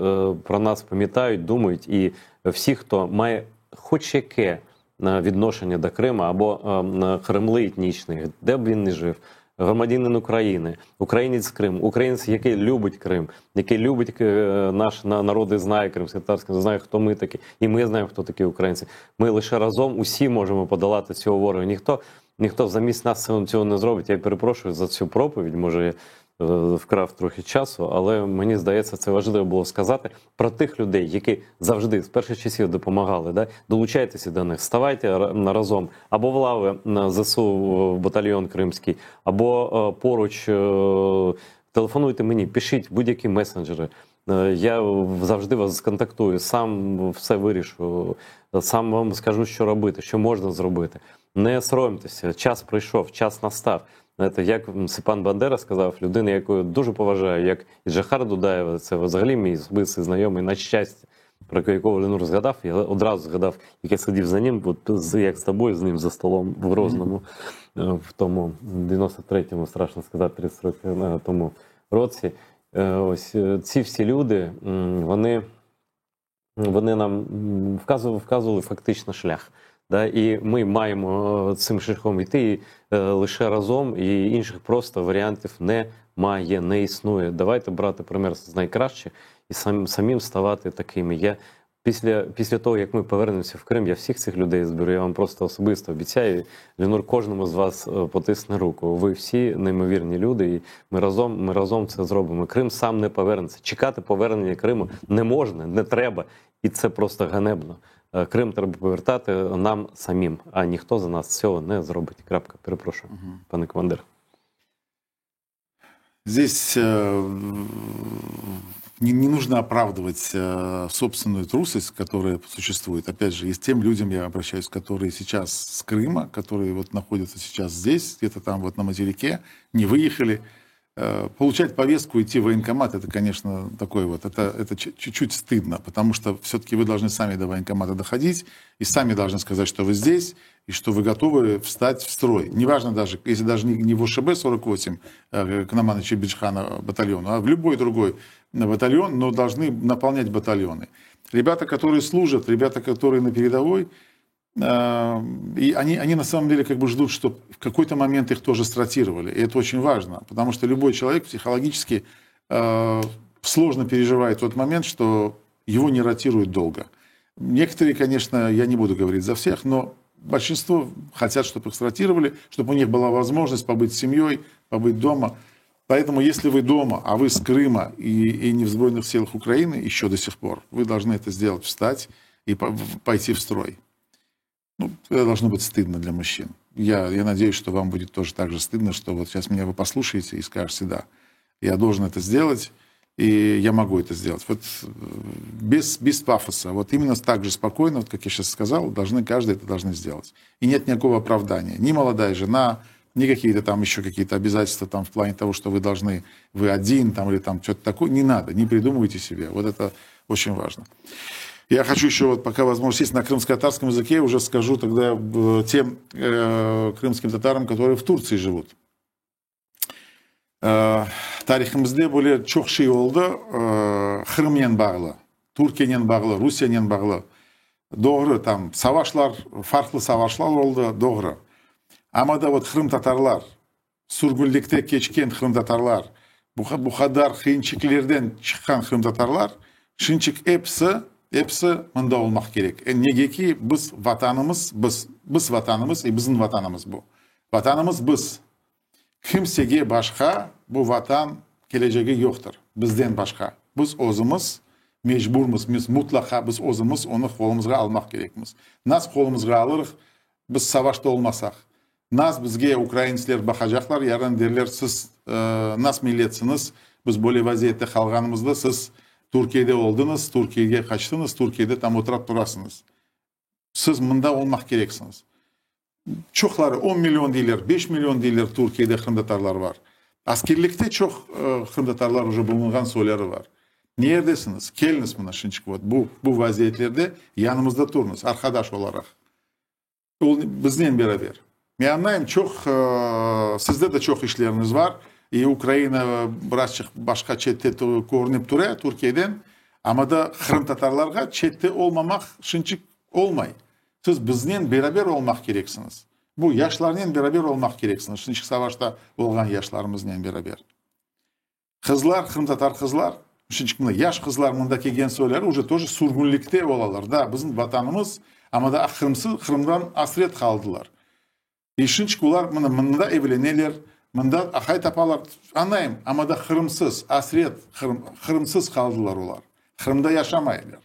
про нас пам'ятають, думають, і всі, хто має хоч яке відношення до Криму або Кремли етнічний, де б він не жив, громадянин України, українець з Криму, українець, який любить Крим, який любить наш народ і знає кримськотатарський, знає, хто ми такі, і ми знаємо, хто такі українці. Ми лише разом усі можемо подолати цього ворога. Ніхто замість нас цього не зробить. Я перепрошую за цю проповідь, може я вкрав трохи часу, але мені здається, це важливо було сказати про тих людей, які завжди з перших часів допомагали. Долучайтеся до них, ставайте разом або в лави ЗСУ в батальйон Кримський, або поруч телефонуйте мені, пишіть будь-які месенджери. Я завжди вас сконтактую, сам все вирішу, сам вам скажу, що робити, що можна зробити. Не соромтеся, час прийшов, час настав. Знаєте, як Степан Бандера сказав, людина, яку я дуже поважаю, як і Джохар Дудаєв, це взагалі мій особистий знайомий, на щастя, про якого Ленур згадав, я одразу згадав, як я сидів за ним, як з тобою, з ним за столом в Грозному, в тому 93-му, страшно сказати, 30 років тому році. Ось ці всі люди, вони нам вказували фактично шлях. І ми маємо цим шляхом йти лише разом, і інших просто варіантів немає, не існує. Давайте брати примір з найкращих і самим ставати такими. Після того, як ми повернемося в Крим, я всіх цих людей зберу, я вам просто особисто обіцяю, Ленур кожному з вас потисне руку. Ви всі неймовірні люди, і ми разом це зробимо. Крим сам не повернеться. Чекати повернення Криму не можна, не треба, і це просто ганебно. Крим треба повертати нам самим, а ніхто за нас цього не зробить. Крапка. Перепрошую, пане командир. Здесь не нужно оправдывать собственную трусость, которая существует. Опять же, и с тем людям я обращаюсь, которые сейчас с Крыма, которые вот находятся сейчас здесь, где-то там вот на материке, не выехали. Получать повестку, идти в военкомат, это, конечно, такое вот, это чуть-чуть стыдно, потому что все-таки вы должны сами до военкомата доходить, и сами должны сказать, что вы здесь, и что вы готовы встать в строй. Неважно даже, если даже не в ОШБ-48, Кнамановича Биджхана батальон, а в любой другой батальон, но должны наполнять батальоны. Ребята, которые служат, ребята, которые на передовой, и они на самом деле как бы ждут, что в какой-то момент их тоже сротировали. И это очень важно, потому что любой человек психологически сложно переживает тот момент, что его не ротируют долго. Некоторые, конечно, я не буду говорить за всех, но большинство хотят, чтобы их стратировали, чтобы у них была возможность побыть с семьей, побыть дома. Поэтому, если вы дома, а вы с Крыма и не в Сбройных силах Украины еще до сих пор, вы должны это сделать, встать и пойти в строй. Ну, это должно быть стыдно для мужчин. Я надеюсь, что вам будет тоже так же стыдно, что вот сейчас меня вы послушаете и скажете, да, я должен это сделать, и я могу это сделать. Вот без пафоса, вот именно так же спокойно, вот как я сейчас сказал, каждый это должны сделать. И нет никакого оправдания. Ни молодая жена, ни какие-то там еще какие-то обязательства там в плане того, что вы один там или там что-то такое. Не надо, не придумывайте себе. Вот это очень важно. Я хочу еще, вот, пока возможность есть, на крымско-татарском языке уже скажу тогда тем крымским татарам, которые в Турции живут. Тарихымызда более çok şey oldu. Kırım'мен bağlı, Türkiye'мен bağlı, Rusya'мен bağlı. Doğru, там savaşlar, farklı savaşlar oldu, doğru. Ama da вот Kırım Tatarlar, sürgünlükte geçken Kırım Tatarlar, bu kadar kıyınçıklardan çıkan Kırım Tatarlar, şınçık hepsi mında olmak gerek. Nege ki biz vatanımız, biz vatanımız, bizim vatanımız bu. Vatanımız biz. Kimsege başka bu vatan geleceği yoktur. Bizden başka. Biz özümüz mecburmuz. Biz mutlaka biz özümüz onu kolumuzga almak gerekmiz. Nas kolumuzga alırıq, biz savaşta olmasak. Nas bizge Ukraynisler bakacaklar, yarın derler siz nas milletsiniz, biz böyle vaziyette kalganımızda siz Türkiye'de oldunuz, Türkiye'ye kaçtınız, Türkiye'de tam oturup durasınız. Siz mında olmak gereksiniz. Çokları 10 milyon değiller, 5 milyon değiller Türkiye'de Kırım Tatarlar var. Askerlikte çok Kırım Tatarlar уже bulunan soyları var. Neredesiniz? Geliniz buna şimdi bu vaziyetlerde yanımızda durunuz, arkadaş olarak. Bizden beraber. Ben anlayayım çok, sizde de çok işleriniz var. Ukrayna birazcık başka çette görünüp duruyor Türkiye'den. Ama da Kırım Tatarlarga çette olmamak şınçık olmay. Siz bizden beraber olmak gereksiniz. Bu yaşlarla beraber olmak gereksiniz. Şınçık savaşta olgan yaşlarımızla beraber. Kızlar, Kırım Tatar kızlar, şınçık yaş kızlar mında kelgen söyler, уже тоже sürgünlükte olalar. Da bizim vatanımız ama da Kırım'dan asret kaldılar. Şınçık ular mında evleneler, mında akay tapalar, anlayayım ama da Kırımsız, asret, Kırımsız kaldılar olar. Kırım'da yaşamayırlar.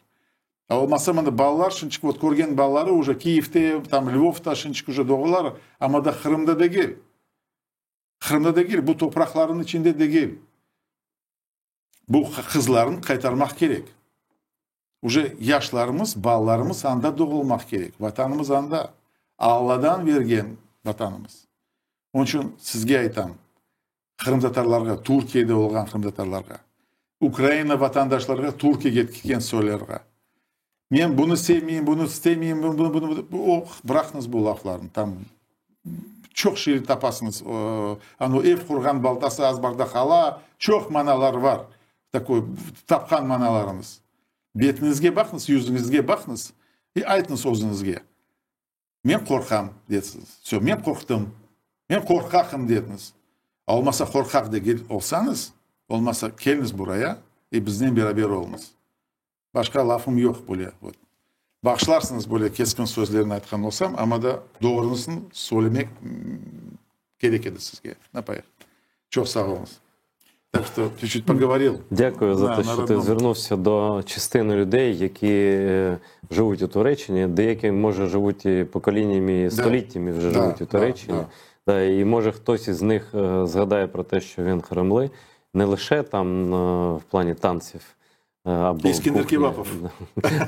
Olmasa mında ballar, şınçık вот көрген баллары уже Киев'te, там Lvov'ta şınçık уже doğular ama da Kırım'da değil. Kırım'da değil, bu toprakların içinde değil. Bu kızların kaytarmak gerek. Уже yaşlarımız, ballarımız anda doğulmak gerek. Vatanımız anda. Allah'dan vergen vatanımız. Onun için sizge aytam. Kırım Tatarlarga, Türkiye'de olgan Kırım Tatarlarga, Ukrayna vatandaşlarga, Türkiye'ye gitken söylerga. Men bunu sevmeyeyim, bunu istemeyeyim, bunu bırakınız bu laflarını. Tam çok şey tapasınız. Ev kurgan baltası az barda kala, çok manalar var. Такой tapkan manalarınız. Betinizge bakınız, yüzünüzge bakınız. Aytınız özünüzge. Men korkam dediniz. Men korktum. Men korkakım dediniz. Olmasa korkak de olsanız, olmasa geliniz buraya bizden beraber olunuz. Başka lafım yok böyle. Bağışlarsınız böyle keskin sözlerini aytkan olsam ama da doğrusunu söylemek gerekedi sizge. Ne yapayım? Çok sağ olun. Так що чуть-чуть поговорив. Дякую за те, що ти звернувся до частини людей, які живуть у Туреччині. Деякі, може, живуть і поколіннями, і століттями вже живуть у Туреччині. І може хтось із них згадає про те, що він Харамли, не лише там в плані танців, або Искендер Кебабов.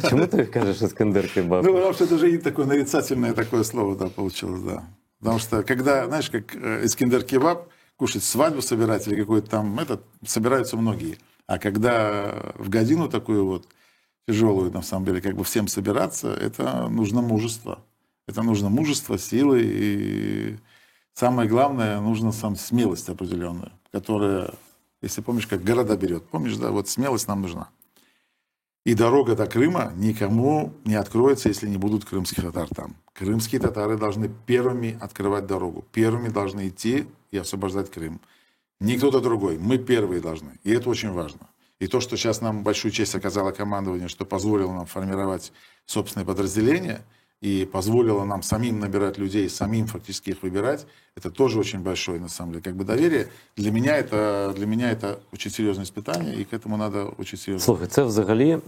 Чему ты кажешь Искендер Кебабов? Ну, потому что это же такое нарицательное такое слово, да, получилось, да. Потому что, когда, знаешь, как Искендер Кебаб, кушать свадьбу собирать или какой-то там, собираются многие. А когда в годину такую вот тяжелую, на самом деле, как бы всем собираться, это нужно мужество. Это нужно мужество, силы и самое главное, нужно смелость определенную, которая, если помнишь, как города берет. Помнишь, да, вот смелость нам нужна. И дорога до Крыма никому не откроется, если не будут крымских татар там. Крымские татары должны первыми открывать дорогу. Первыми должны идти и освобождать Крым. Не кто-то другой. Мы первые должны. И это очень важно. И то, что сейчас нам большую честь оказало командование, что позволило нам формировать собственные подразделения и позволило нам самим набирать людей, самим фактически их выбирать, это тоже очень большое, на самом деле, как бы доверие. Для меня это очень серьезное испытание, и к этому надо очень серьезно. Слухай, це взагалі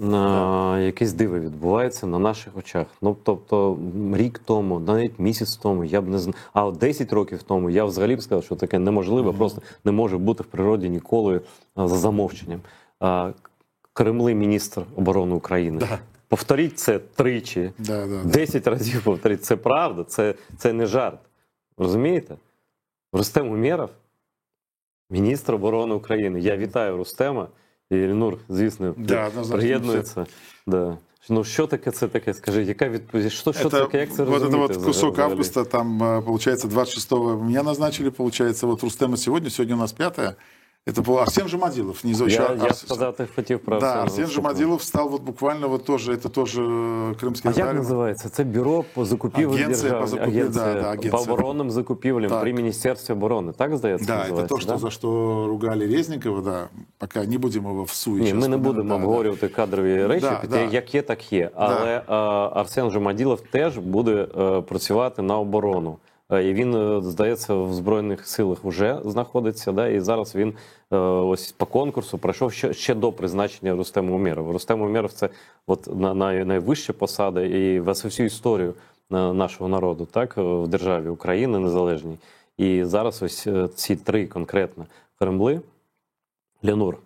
якесь диво відбувається на наших очах. Ну, тобто, рік тому, навіть місяць тому, я б не знав, а от 10 років тому я взагалі б сказав, що таке неможливо, просто не може бути в природі ніколи за замовченням. Кремли міністр оборони України. Да. Повторіть це тричі, 10 разів повторіть. Це правда, це не жарт. Розумієте? Рустем Умєров, міністр оборони України. Я вітаю Рустема. І Ільнур, звісно, приєднується. Да. Ну, що таке це таке? Скажи, яка відповідь? Що таке, як це розуміти? Вот кусок августа, там, получается, 26-го меня назначили, получается, вот Рустема сегодня у нас 5-е. Это был Арсен Жумадилов. Я сказати хотів про Арсена. Да, Арсен Жумадилов стал вот буквально вот тоже, это тоже крымский татарин. А як називається? Це бюро по закупівлі Агенція по оборонним закупівлям при Міністерстві оборони. Так, здається, да, називається? Это то, за что ругали Резникова, да. Пока не будемо його всує. Ні, ми не будемо обговорювати кадрові речі, як є, так є. Але Арсен Жумадилов теж буде працювати на оборону. І він, здається, в Збройних силах вже знаходиться, да, і зараз він ось по конкурсу пройшов ще до призначення Рустема Умєрова. Рустем Умєров – це от найвища посада і всю історію нашого народу, так, в державі України незалежній. І зараз ось ці три конкретно Кремли, Ленур,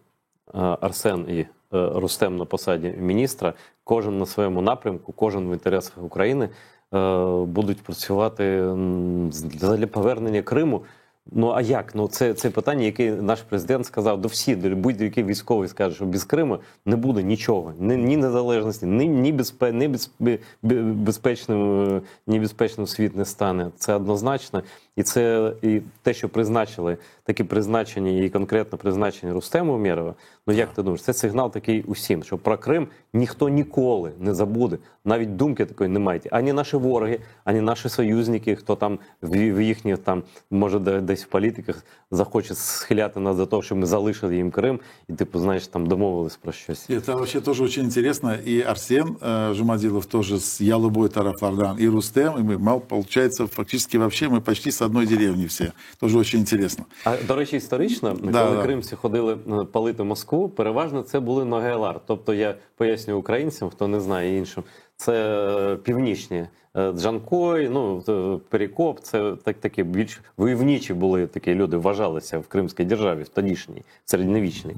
Арсен і Рустем на посаді міністра, кожен на своєму напрямку, кожен в інтересах України, будуть працювати для повернення Криму. Ну, а як? Ну, це питання, яке наш президент сказав до всіх, до будь-який військовий скаже, що без Криму не буде нічого. Ні незалежності, ні безпечним світ не стане. Це однозначно. І це і те, що призначили, такі призначення і конкретно призначення Рустема Умєрова, ну як ти думаєш, це сигнал такий усім, що про Крим ніхто ніколи не забуде, навіть думки такої не мають. Ані наші вороги, ані наші союзники, хто там в їхніх, там, може десь в політиках захоче схиляти нас до того, щоб ми залишили їм Крим, і типу, знаєш, там домовились про щось. Это вообще тоже очень интересно. И Арсен Жумадилов тоже с Ялубой Тарафардан, и Рустем, и мы, получается, фактически вообще мы почти с одной деревни все. Тоже очень интересно. А, до речі, історично, коли кримці ходили палити Москву, переважно це були Ноги-Елар. Тобто я пояснюю українцям, хто не знає іншим, це північні. Джанкой, ну, Перекоп, це такі більш войовничі були такі люди, вважалися в Кримській державі, в тодішній, середньовічній.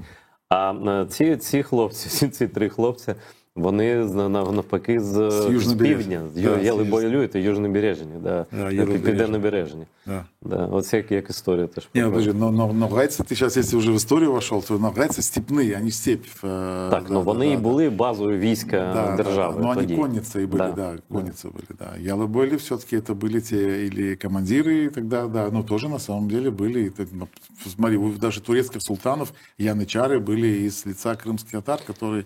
А ці хлопці, ці три хлопці, вони навпаки з півдня, Ялибою та Южнобережні, Південнобережні. Оце як історія теж. Ні, но гайці, ти зараз, якщо вже в історію вийшов, то гайці степні, вони степь. Так, ну вони і були базою війська держави. Ну, вони конниці і були, конниці були, да. Ялибої все-таки це були ті, или командири тогда, да, но тоже на самом деле были, смотри, даже турецких султанов, янычары были из лица крымских татар, которые...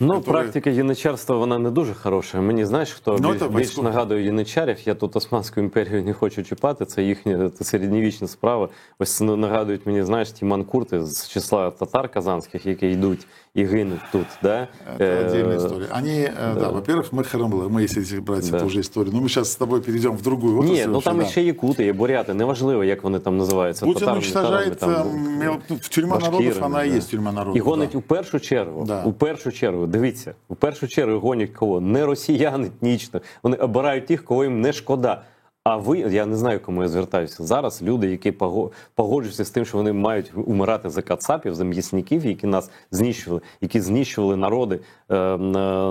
Ну, практика яничарства, вона не дуже хороша. Мені, знаєш, хто більш нагадує яничарів, я тут Османську імперію не хочу чіпати, це їхня середньовічна справа. Ось нагадують мені, знаєш, ті манкурти з числа татар казанських, які йдуть и гинут тут, да? Это отдельная история. Они, да, во-первых, мы харамлы, мы, если брать эту уже историю, но мы сейчас с тобой перейдем в другую отрасль. Ні, ну там ще якути, є буряти, неважливо, як вони там називаються. Путин уничтожает, тюрьма народов, вона і є тюрьма народов. І гонить у першу чергу, дивіться, у першу чергу гонять кого? Не росіян етнічно, вони обирають тих, кого їм не шкода. А ви, я не знаю, кому я звертаюся зараз, люди, які погоджуються з тим, що вони мають умирати за кацапів, за м'ясників, які нас знищували, які знищували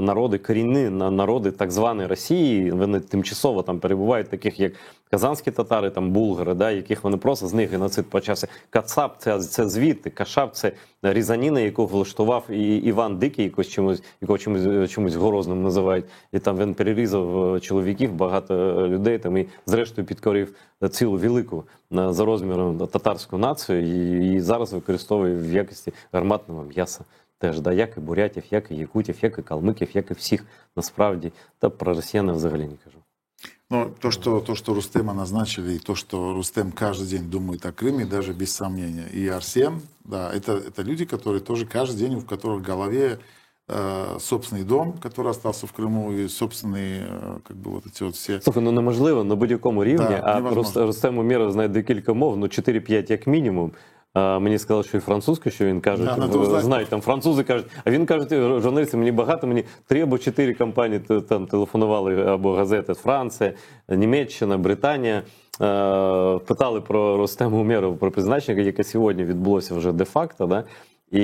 народи корінні, народи так званої Росії, вони тимчасово там перебувають, таких як казанські татари, там булгари, да, яких вони просто з них геноцид почався. Кацап це звідти, кашап це різаніна, яку влаштував і Іван Дикий, якого чомусь Грозним називають, і там він перерізав чоловіків, багато людей, там і зрештою підкорив цілу велику за розміром татарську націю і зараз використовує в якості гарматного м'яса. Теж, да, як і бурятів, як і якутів, як і калмиків, як і всіх насправді, та про росіян взагалі не кажу. Но то, что Рустема назначили, и то, что Рустем каждый день думает о Крыме, даже без сомнения. И Арсен, да, это люди, которые тоже каждый день, в которых в голове собственний дом, который остался в Криму, і собственний, как бы, вот эти вот все... Слухай, ну неможливо на будь-якому рівні, Да, а Рустем Умєров знає декілька мов, ну 4-5 як мінімум. Мені сказали, що і французьку, що він каже, знають, там французи кажуть, а він каже, журналісти, мені багато, мені 3 або 4 компанії там телефонували, або газети Франція, Німеччина, Британія, питали про Рустема Умєрова, про призначення, яке сьогодні відбулося вже де-факто, да? І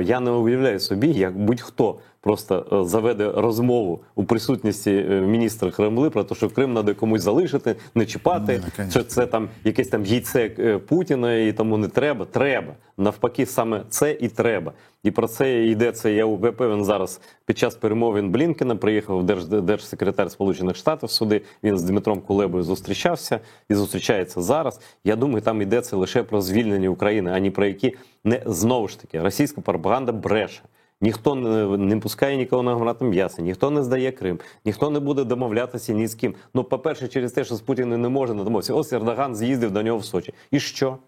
я не уявляю собі, як будь-хто просто заведе розмову у присутності міністра Кремли про те, що Крим треба комусь залишити, не чіпати, що це там якесь там яйце Путіна і тому не треба. Треба. Навпаки, саме це і треба. І про це йдеться, я певен, зараз під час перемовин Блінкена приїхав держсекретар Сполучених Штатів сюди, він з Дмитром Кулебою зустрічався і зустрічається зараз. Я думаю, там йдеться лише про звільнення України, а не про які, не, знову ж таки, російська пропаганда бреше. Ніхто не пускає нікого на гранату м'яса, ніхто не здає Крим, ніхто не буде домовлятися ні з ким. Ну, по-перше, через те, що з Путіним не може домовитися. Ось Ердоган з'їздив до нього в Сочі. І що?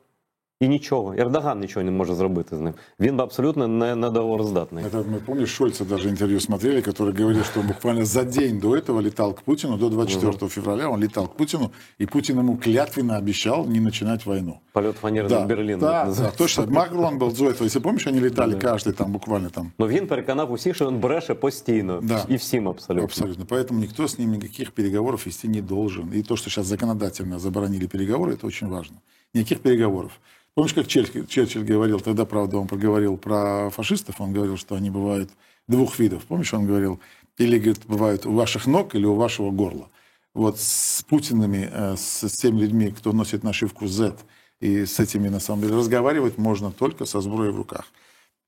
І нічого. Ердоган нічого не може зробити з ним. Він абсолютно не договороздатний. Это, мы, помнишь, Шольца даже интервью смотрели, который говорил, что он буквально за день до этого летал к Путину, до 24 февраля он летал к Путину, и Путин ему клятвенно обещал не начинать войну. Полет фанеры да, над Берлином. Да, точно. Макрон был до этого, если помнишь, они летали каждый там буквально там. Но він переконав усіх, що він бреше постійно. Да. І всім абсолютно. Абсолютно. Поэтому никто с ним никаких переговоров вести не должен. И то, что сейчас законодательно заборонили переговоры, это очень важно. Никаких переговоров. Помнишь, как Черчилль говорил, тогда, правда, он проговорил про фашистов, он говорил, что они бывают 2 видов. Помнишь, он говорил, или, говорит, бывают у ваших ног, или у вашего горла. Вот с Путинами, с теми людьми, кто носит нашивку Z, и с этими, на самом деле, разговаривать можно только со сброей в руках.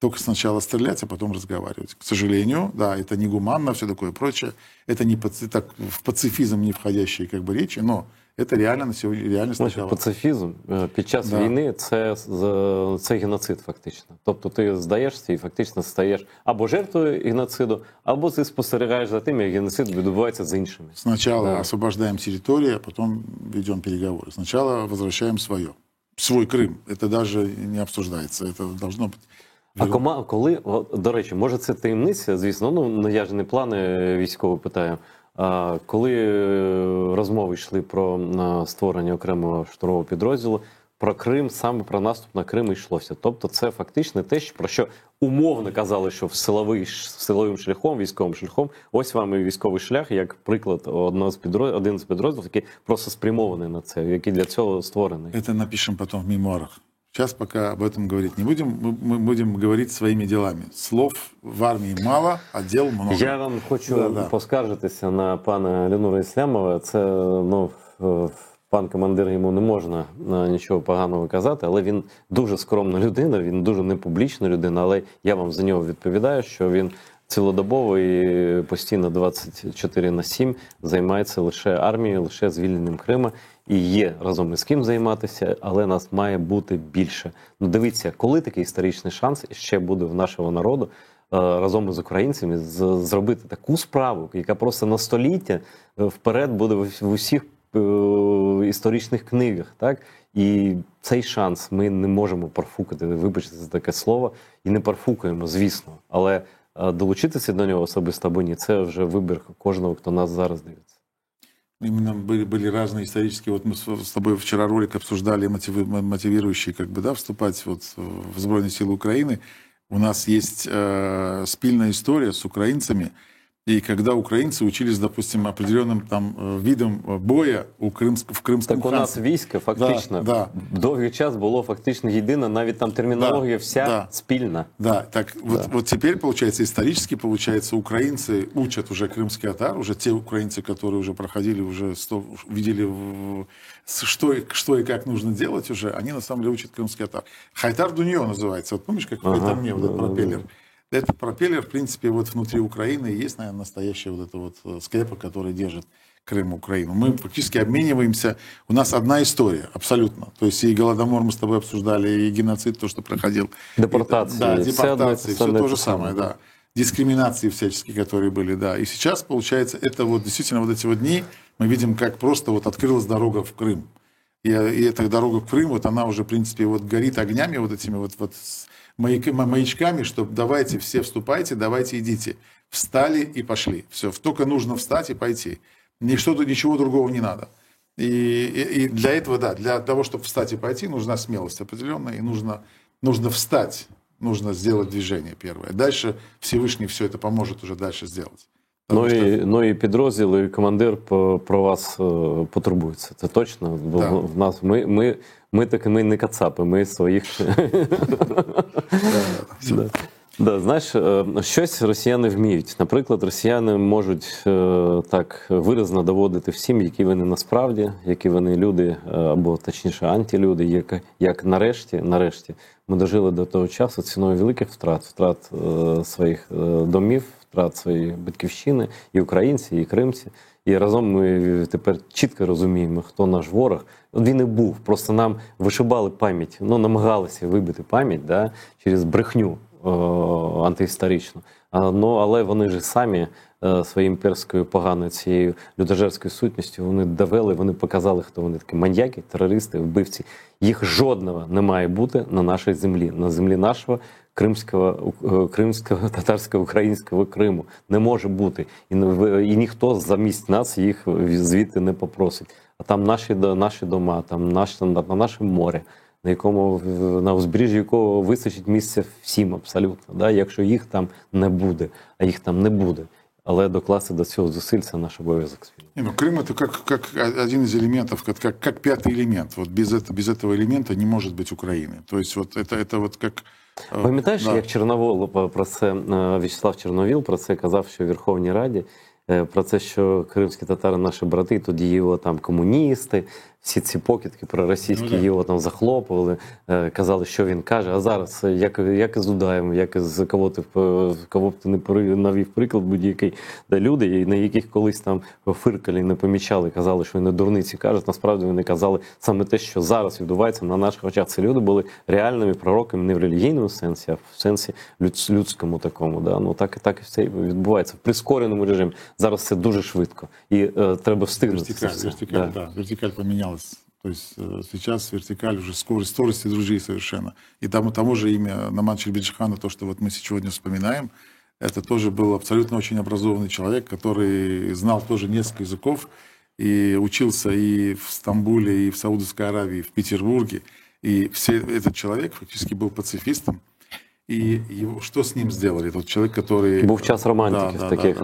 Только сначала стрелять, а потом разговаривать. К сожалению, да, это негуманно, все такое прочее. Это не так, в пацифизм не входящие как бы речи, но это реально на сьогодні реальність. Пацифізм під час війни це геноцид фактично. Тобто ти здаєшся і фактично стаєш або жертвою геноциду, або ти спостерігаєш за тим, як геноцид відбувається з іншими. Сначала освобождаем территорию, а потом ведем переговоры. Сначала возвращаем свой Крым. Это даже не обсуждается. Это должно быть. А коли, до речі, може це таємниця, звісно, ну я ж не плани військово питаю, коли розмови йшли про створення окремого штурмового підрозділу, про Крим, саме про наступ на Крим йшлося. Тобто це фактично те, про що умовно казали, що силовим шляхом, військовим шляхом, ось вам і військовий шлях, як приклад один з підрозділів, який просто спрямований на це, який для цього створений. Это напишем потом в мемуарах. Сейчас пока об этом говорить не будем, мы будем говорить своими делами. Слов в армії мало, а дел много. Я вам хочу поскаржитися на пана Ленура Іслямова. Це, ну, пан командир, йому не можна нічого поганого казати, але він дуже скромна людина, він дуже непублічна людина, але я вам за нього відповідаю, що він цілодобово і постійно 24/7 займається лише армією, лише звільненням Крима. І є разом із ким займатися, але нас має бути більше. Ну, дивіться, коли такий історичний шанс ще буде в нашого народу разом із українцями зробити таку справу, яка просто на століття вперед буде в усіх історичних книгах, так? І цей шанс ми не можемо профукати, вибачте за таке слово, і не профукаємо, звісно. Але долучитися до нього особисто або ні, це вже вибір кожного, хто нас зараз дивиться. Именно были разные исторические, вот мы с тобой вчера ролик обсуждали, мотивирующие, как бы, да, вступать вот в Збройные силы Украины. У нас есть спильная история с украинцами, и когда украинцы учились, допустим, определенным там видом боя в Кримському Так у нас військо фактично довгий час було фактично єдине, навіть там термінологія вся спільна. Да, так вот теперь, получается, исторически, получается, украинцы учат уже крымский татар, уже те украинцы, которые уже проходили, уже видели, что и как нужно делать уже, они на самом деле учат крымский татар. Хайтар Дуньо называется, вот помнишь, как Хайтар мне вот этот пропеллер? Этот пропеллер, в принципе, вот внутри Украины есть, наверное, настоящая вот эта вот скрепа, которая держит Крым, Украину. Мы фактически обмениваемся. У нас одна история, абсолютно. То есть и Голодомор мы с тобой обсуждали, и геноцид, то, что проходил. Депортации. Да, депортации, все то же самое, да. дискриминации всяческие, которые были, да. И сейчас, получается, это вот действительно вот эти вот дни мы видим, как просто вот открылась дорога в Крым. И эта дорога в Крым, вот она уже, в принципе, вот горит огнями вот этими вот маячками, что давайте все вступайте, давайте идите. Встали и пошли. Все, только нужно встать и пойти. Ничего другого не надо. И для этого, да, для того, чтобы встать и пойти, нужна смелость определенная, и нужно встать, нужно сделать движение первое. Дальше Всевышний все это поможет уже дальше сделать. Ну і підрозділ, і командир про вас потурбується. Це точно. Бо Да. в нас ми таки не кацапи, ми своїх. Да, знаєш, щось росіяни вміють. Наприклад, росіяни можуть так виразно доводити всім, які вони насправді, які вони люди, або точніше антилюди, як нарешті ми дожили до того часу ціною великих втрат своїх домів, втрат своєї батьківщини, і українці, і кримці. І разом ми тепер чітко розуміємо, хто наш ворог. Він і був, просто нам вишибали пам'ять, намагалися вибити пам'ять, да, через брехню антиісторичну. Але вони ж самі своєю імперською поганою цією людожерською сутністю вони довели, вони показали, хто вони такі маньяки, терористи, вбивці. Їх жодного не має бути на нашій землі, на землі нашого кримського, татарського, українського Криму. Не може бути. І ніхто замість нас їх звідти не попросить. А там наші дома, там наше море, на узбережжі якого вистачить місця всім абсолютно, да? Якщо їх там не буде, а їх там не буде. Але докласти до цього зусиль – це наш обов'язок спільний. Крым – это как один из элементов, как пятый элемент. Вот без этого элемента не может быть Украины. То есть вот это вот как... Пам'ятаєш, як Чорновол про це, В'ячеслав Чорновіл про це казав, що в Верховній Раді, про це, що кримські татари наші брати, тоді його там комуністи, всі ці покидки проросійські його там захлопували, казали, що він каже. А зараз, як із Дудаєм, як із кого б ти не навів приклад будь-який, де люди, на яких колись там фиркали, не помічали, казали, що вони дурниці кажуть, насправді вони казали саме те, що зараз відбувається на наших очах. Ці люди були реальними пророками не в релігійному сенсі, а в сенсі людському такому. Да? Так і все відбувається. В прискореному режимі. Зараз це дуже швидко. І треба встигнути. Вертикаль поменялась. То есть сейчас вертикаль уже скорости друзей совершенно. И тому же имя Номан Челбеджихана, то, что вот мы сегодня вспоминаем, это тоже был абсолютно очень образованный человек, который знал тоже несколько языков и учился и в Стамбуле, и в Саудовской Аравии, и в Петербурге. И этот человек фактически был пацифистом. І що з ним зробили? Тот чоловік, який... Був час романтиків таких,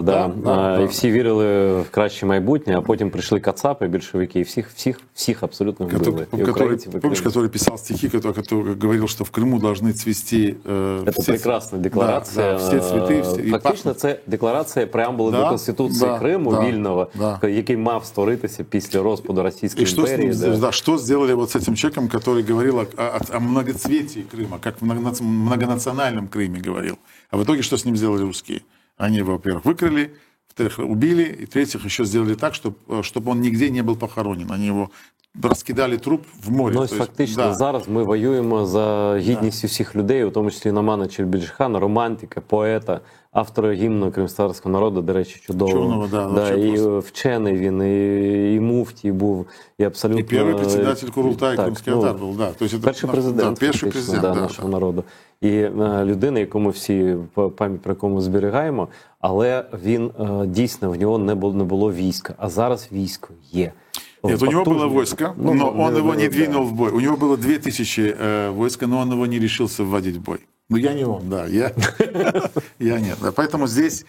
і всі вірили в краще майбутнє, а потім прийшли кацапи, більшовики, і всіх абсолютно вбили. Помнишь, который писал стихи, который говорил, что в Крыму должны цвести... Это прекрасная декларация. Все цветы. Фактично, це декларація преамбули до Конституції Криму вільного, який мав створитися після розпаду Російської імперії. Что сделали вот с этим человеком, который говорил о многоцветии Крыма, как в многонациональном Крыме говорил. А в итоге что с ним сделали русские? Они его, во-первых, выкрали, во-вторых, убили, и в-третьих, еще сделали так, чтобы он нигде не был похоронен. Они его розкидали труп в море. Ну, фактично, зараз ми воюємо за гідність всіх людей, у тому числі Номана Челбеджихана, романтика, поета, автора гімну кримськотатарського народу, до речі, чудового. І вчений він, і муфтій був, і абсолютно... І перший председатель Курултаю кримський татар був, да. Перший президент нашого народу. І людина, яку ми всі пам'ять про яку ми зберігаємо, але він дійсно, в нього не було війська, а зараз військо є. Нет, у него было войско, но он его не двинул в бой. У него было 2000 войска, но он его не решился вводить в бой. Ну, я не он, да, я нет. Поэтому здесь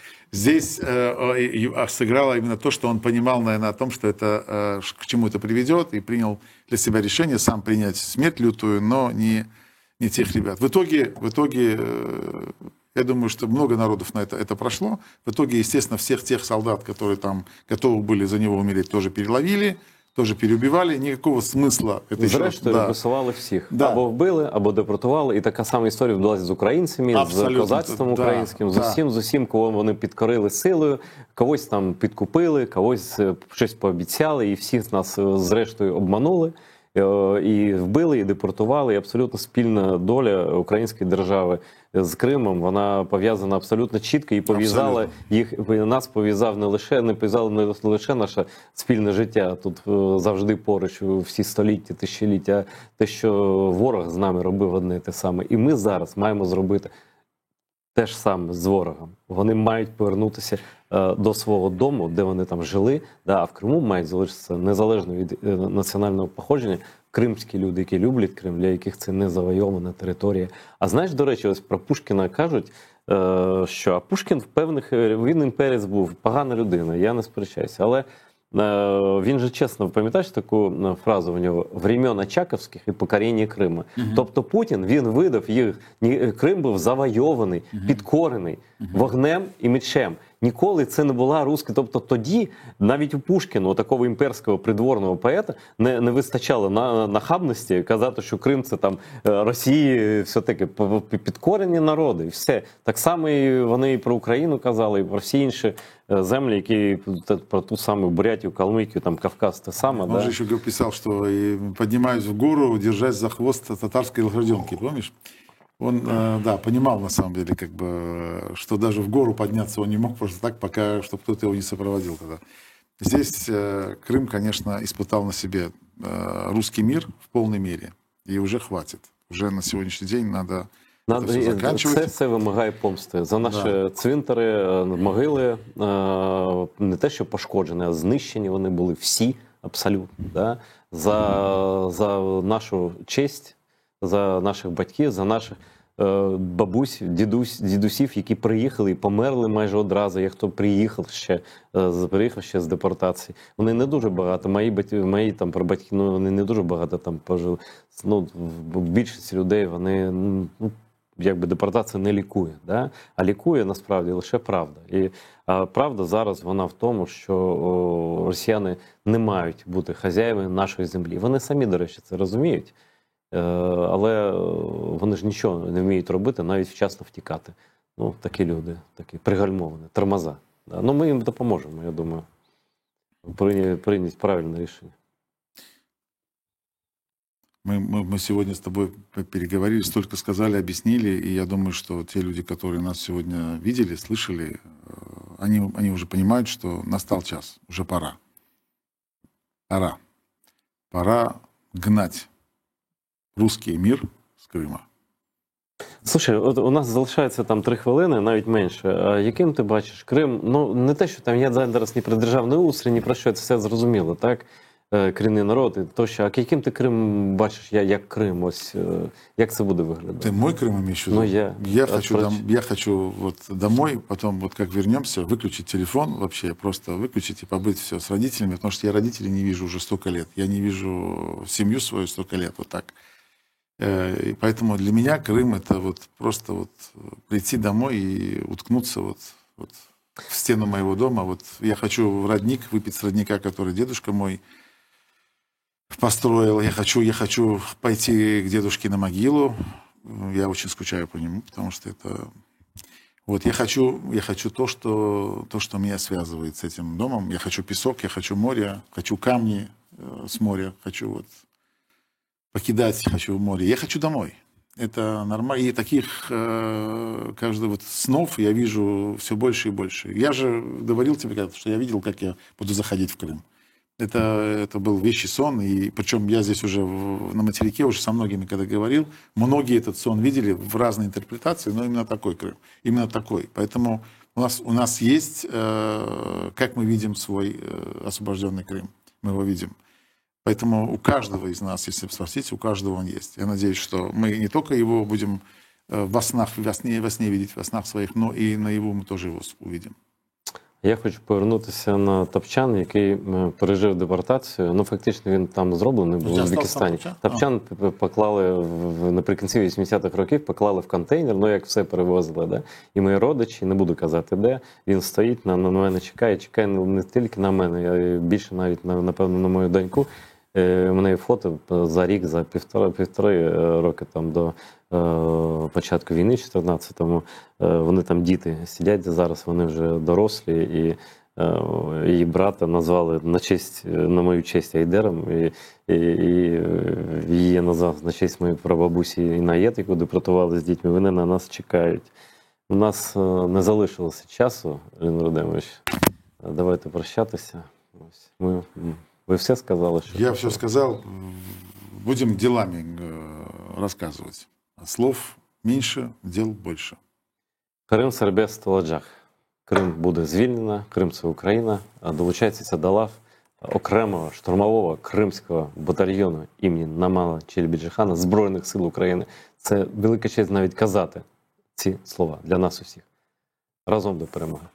сыграло именно то, что он понимал, наверное, о том, что это, к чему это приведет, и принял для себя решение сам принять смерть лютую, но не тех ребят. В итоге, я думаю, что много народов на это прошло. В итоге, естественно, всех тех солдат, которые там готовы были за него умереть, тоже переловили, тоже переубивали. Никакого смисла. Зрештою, репресували всіх. Або вбили, або депортували. І така сама історія відбулася з українцями, з козацтвом українським, з усім, кого вони підкорили силою, когось там підкупили, когось щось пообіцяли, і всіх нас зрештою обманули. і вбили, і депортували. І абсолютно спільна доля української держави з Кримом, вона пов'язана абсолютно чітко і пов'язала їх, нас пов'язав не пов'язало не лише наше спільне життя тут завжди поруч всі століття, тисячоліття, те, що ворог з нами робив одне і те саме. І ми зараз маємо зробити те ж саме з ворогом. Вони мають повернутися до свого дому, де вони там жили, а в Криму мають залишитися незалежно від національного походження кримські люди, які люблять Крим, для яких це не завойована територія. А знаєш, до речі, ось про Пушкіна кажуть, що Пушкін в певних, він імперець був, погана людина, я не сперечаюся, але він же чесно, пам'ятаєш таку фразу в нього «Времен Очаковських і покоріння Криму». Тобто Путін, він видав їх, Крим був завойований, підкорений вогнем і мечем. Ніколи це не була руська. Тобто тоді навіть у Пушкіна, такого імперського придворного поета, не вистачало нахабності казати, що Крим це там Росії, все-таки підкорені народи. І все. Так само і вони і про Україну казали, і про всі інші землі, які про ту саму Бурятію, Калмикію, там Кавказ, те саме. Он же еще писал, что поднимаюсь в гору, держась за хвост татарской лошаденки, помнишь? Он, да, понимал на самом деле, как бы, что даже в гору подняться он не мог просто так, пока, чтобы кто-то его не сопроводил тогда. Здесь Крым, конечно, испытал на себе русский мир в полной мере. И уже хватит. Уже на сегодняшний день надо все заканчивать. Це вимагає помсти. За наші цвинтари, могили, не те, що пошкоджені, а знищені вони були всі, абсолютно. Да? За нашу честь, за наших батьків, за наших бабусь, дідусів, які приїхали і померли майже одразу. Як хто приїхав ще з депортації. Вони не дуже багато. Мої там прабатьки, вони не дуже багато там пожили. Більшість людей, вони, якби депортація не лікує. Да? А лікує, насправді, лише правда. І правда зараз вона в тому, що росіяни не мають бути хазяївами нашої землі. Вони самі, до речі, це розуміють. Але вони ж нічого не вміють робити, навіть вчасно втікати. Такі люди, такі пригальмовані, тормоза. Ми їм допоможемо, я думаю, прийняти правильне рішення. Мы сегодня с тобой переговорили, столько сказали, объяснили, и я думаю, что те люди, которые нас сегодня видели, слышали, они уже понимают, что настал час, уже пора. Пора гнать русский мир з Крима. Слушай, от у нас залишається там 3 хвилини, навіть менше. А яким ти бачиш Крим? Не те, що там я зараз ні про державний устрій, ні про що, це все зрозуміло, так? Корінний народ і тощо. А яким ти Крим бачиш, як Крим? Ось, як це буде виглядати? Ты мой Крым имеешь в виду? Я хочу вот домой, потом вот как вернемся, выключить телефон вообще, просто выключить и побыть все с родителями, потому что я родителей не вижу уже столько лет. Я не вижу семью свою столько лет, вот так. И поэтому для меня Крым это вот просто вот прийти домой и уткнуться вот в стену моего дома. Вот я хочу в родник, выпить с родника, который дедушка мой построил. Я хочу пойти к дедушке на могилу. Я очень скучаю по нему, потому что это... Вот я хочу то, что меня связывает с этим домом. Я хочу песок, я хочу море, хочу камни с моря, хочу вот покидать, хочу море. Я хочу домой. Это нормально. И таких каждый вот снов я вижу все больше и больше. Я же говорил тебе когда-то, что я видел, как я буду заходить в Крым. Это был вещий сон, и причем я здесь уже на материке уже со многими когда говорил, многие этот сон видели в разной интерпретации, но именно такой Крым, именно такой. Поэтому у нас есть, как мы видим свой освобожденный Крым, мы его видим. Поэтому у каждого из нас, если спросить, у каждого он есть. Я надеюсь, что мы не только его будем во сне видеть, во снах своих, но и наяву мы тоже его увидим. Я хочу повернутися на Топчан, який пережив депортацію. Фактично він там зроблений був в Узбекистані. Топчан поклали наприкінці 80-х років, поклали в контейнер, як все перевозили. Да? І мої родичі, не буду казати де, він стоїть, на мене чекає не тільки на мене, а більше навіть, напевно, на мою доньку. У мене є фото за рік, за півтори роки там, до початку війни, 14-му. Вони там діти сидять, зараз вони вже дорослі, і її брата назвали на мою честь Айдером, і її я назвав на честь моєї прабабусі Інаєт, яку депортували з дітьми. Вони на нас чекають. У нас не залишилося часу, Ірина Рудимович. Давайте прощатися. Ви все сказали? Що я все сказав. Будем делами рассказывать. Слов меньше, дел больше. Крим, Сербія, Столоджах. Крим буде звільнено, Крим – це Україна. Долучається до лав окремого штурмового кримського батальйону імені Намала Челебіджихана Збройних сил України. Це велика честь навіть казати ці слова для нас усіх. Разом до перемоги.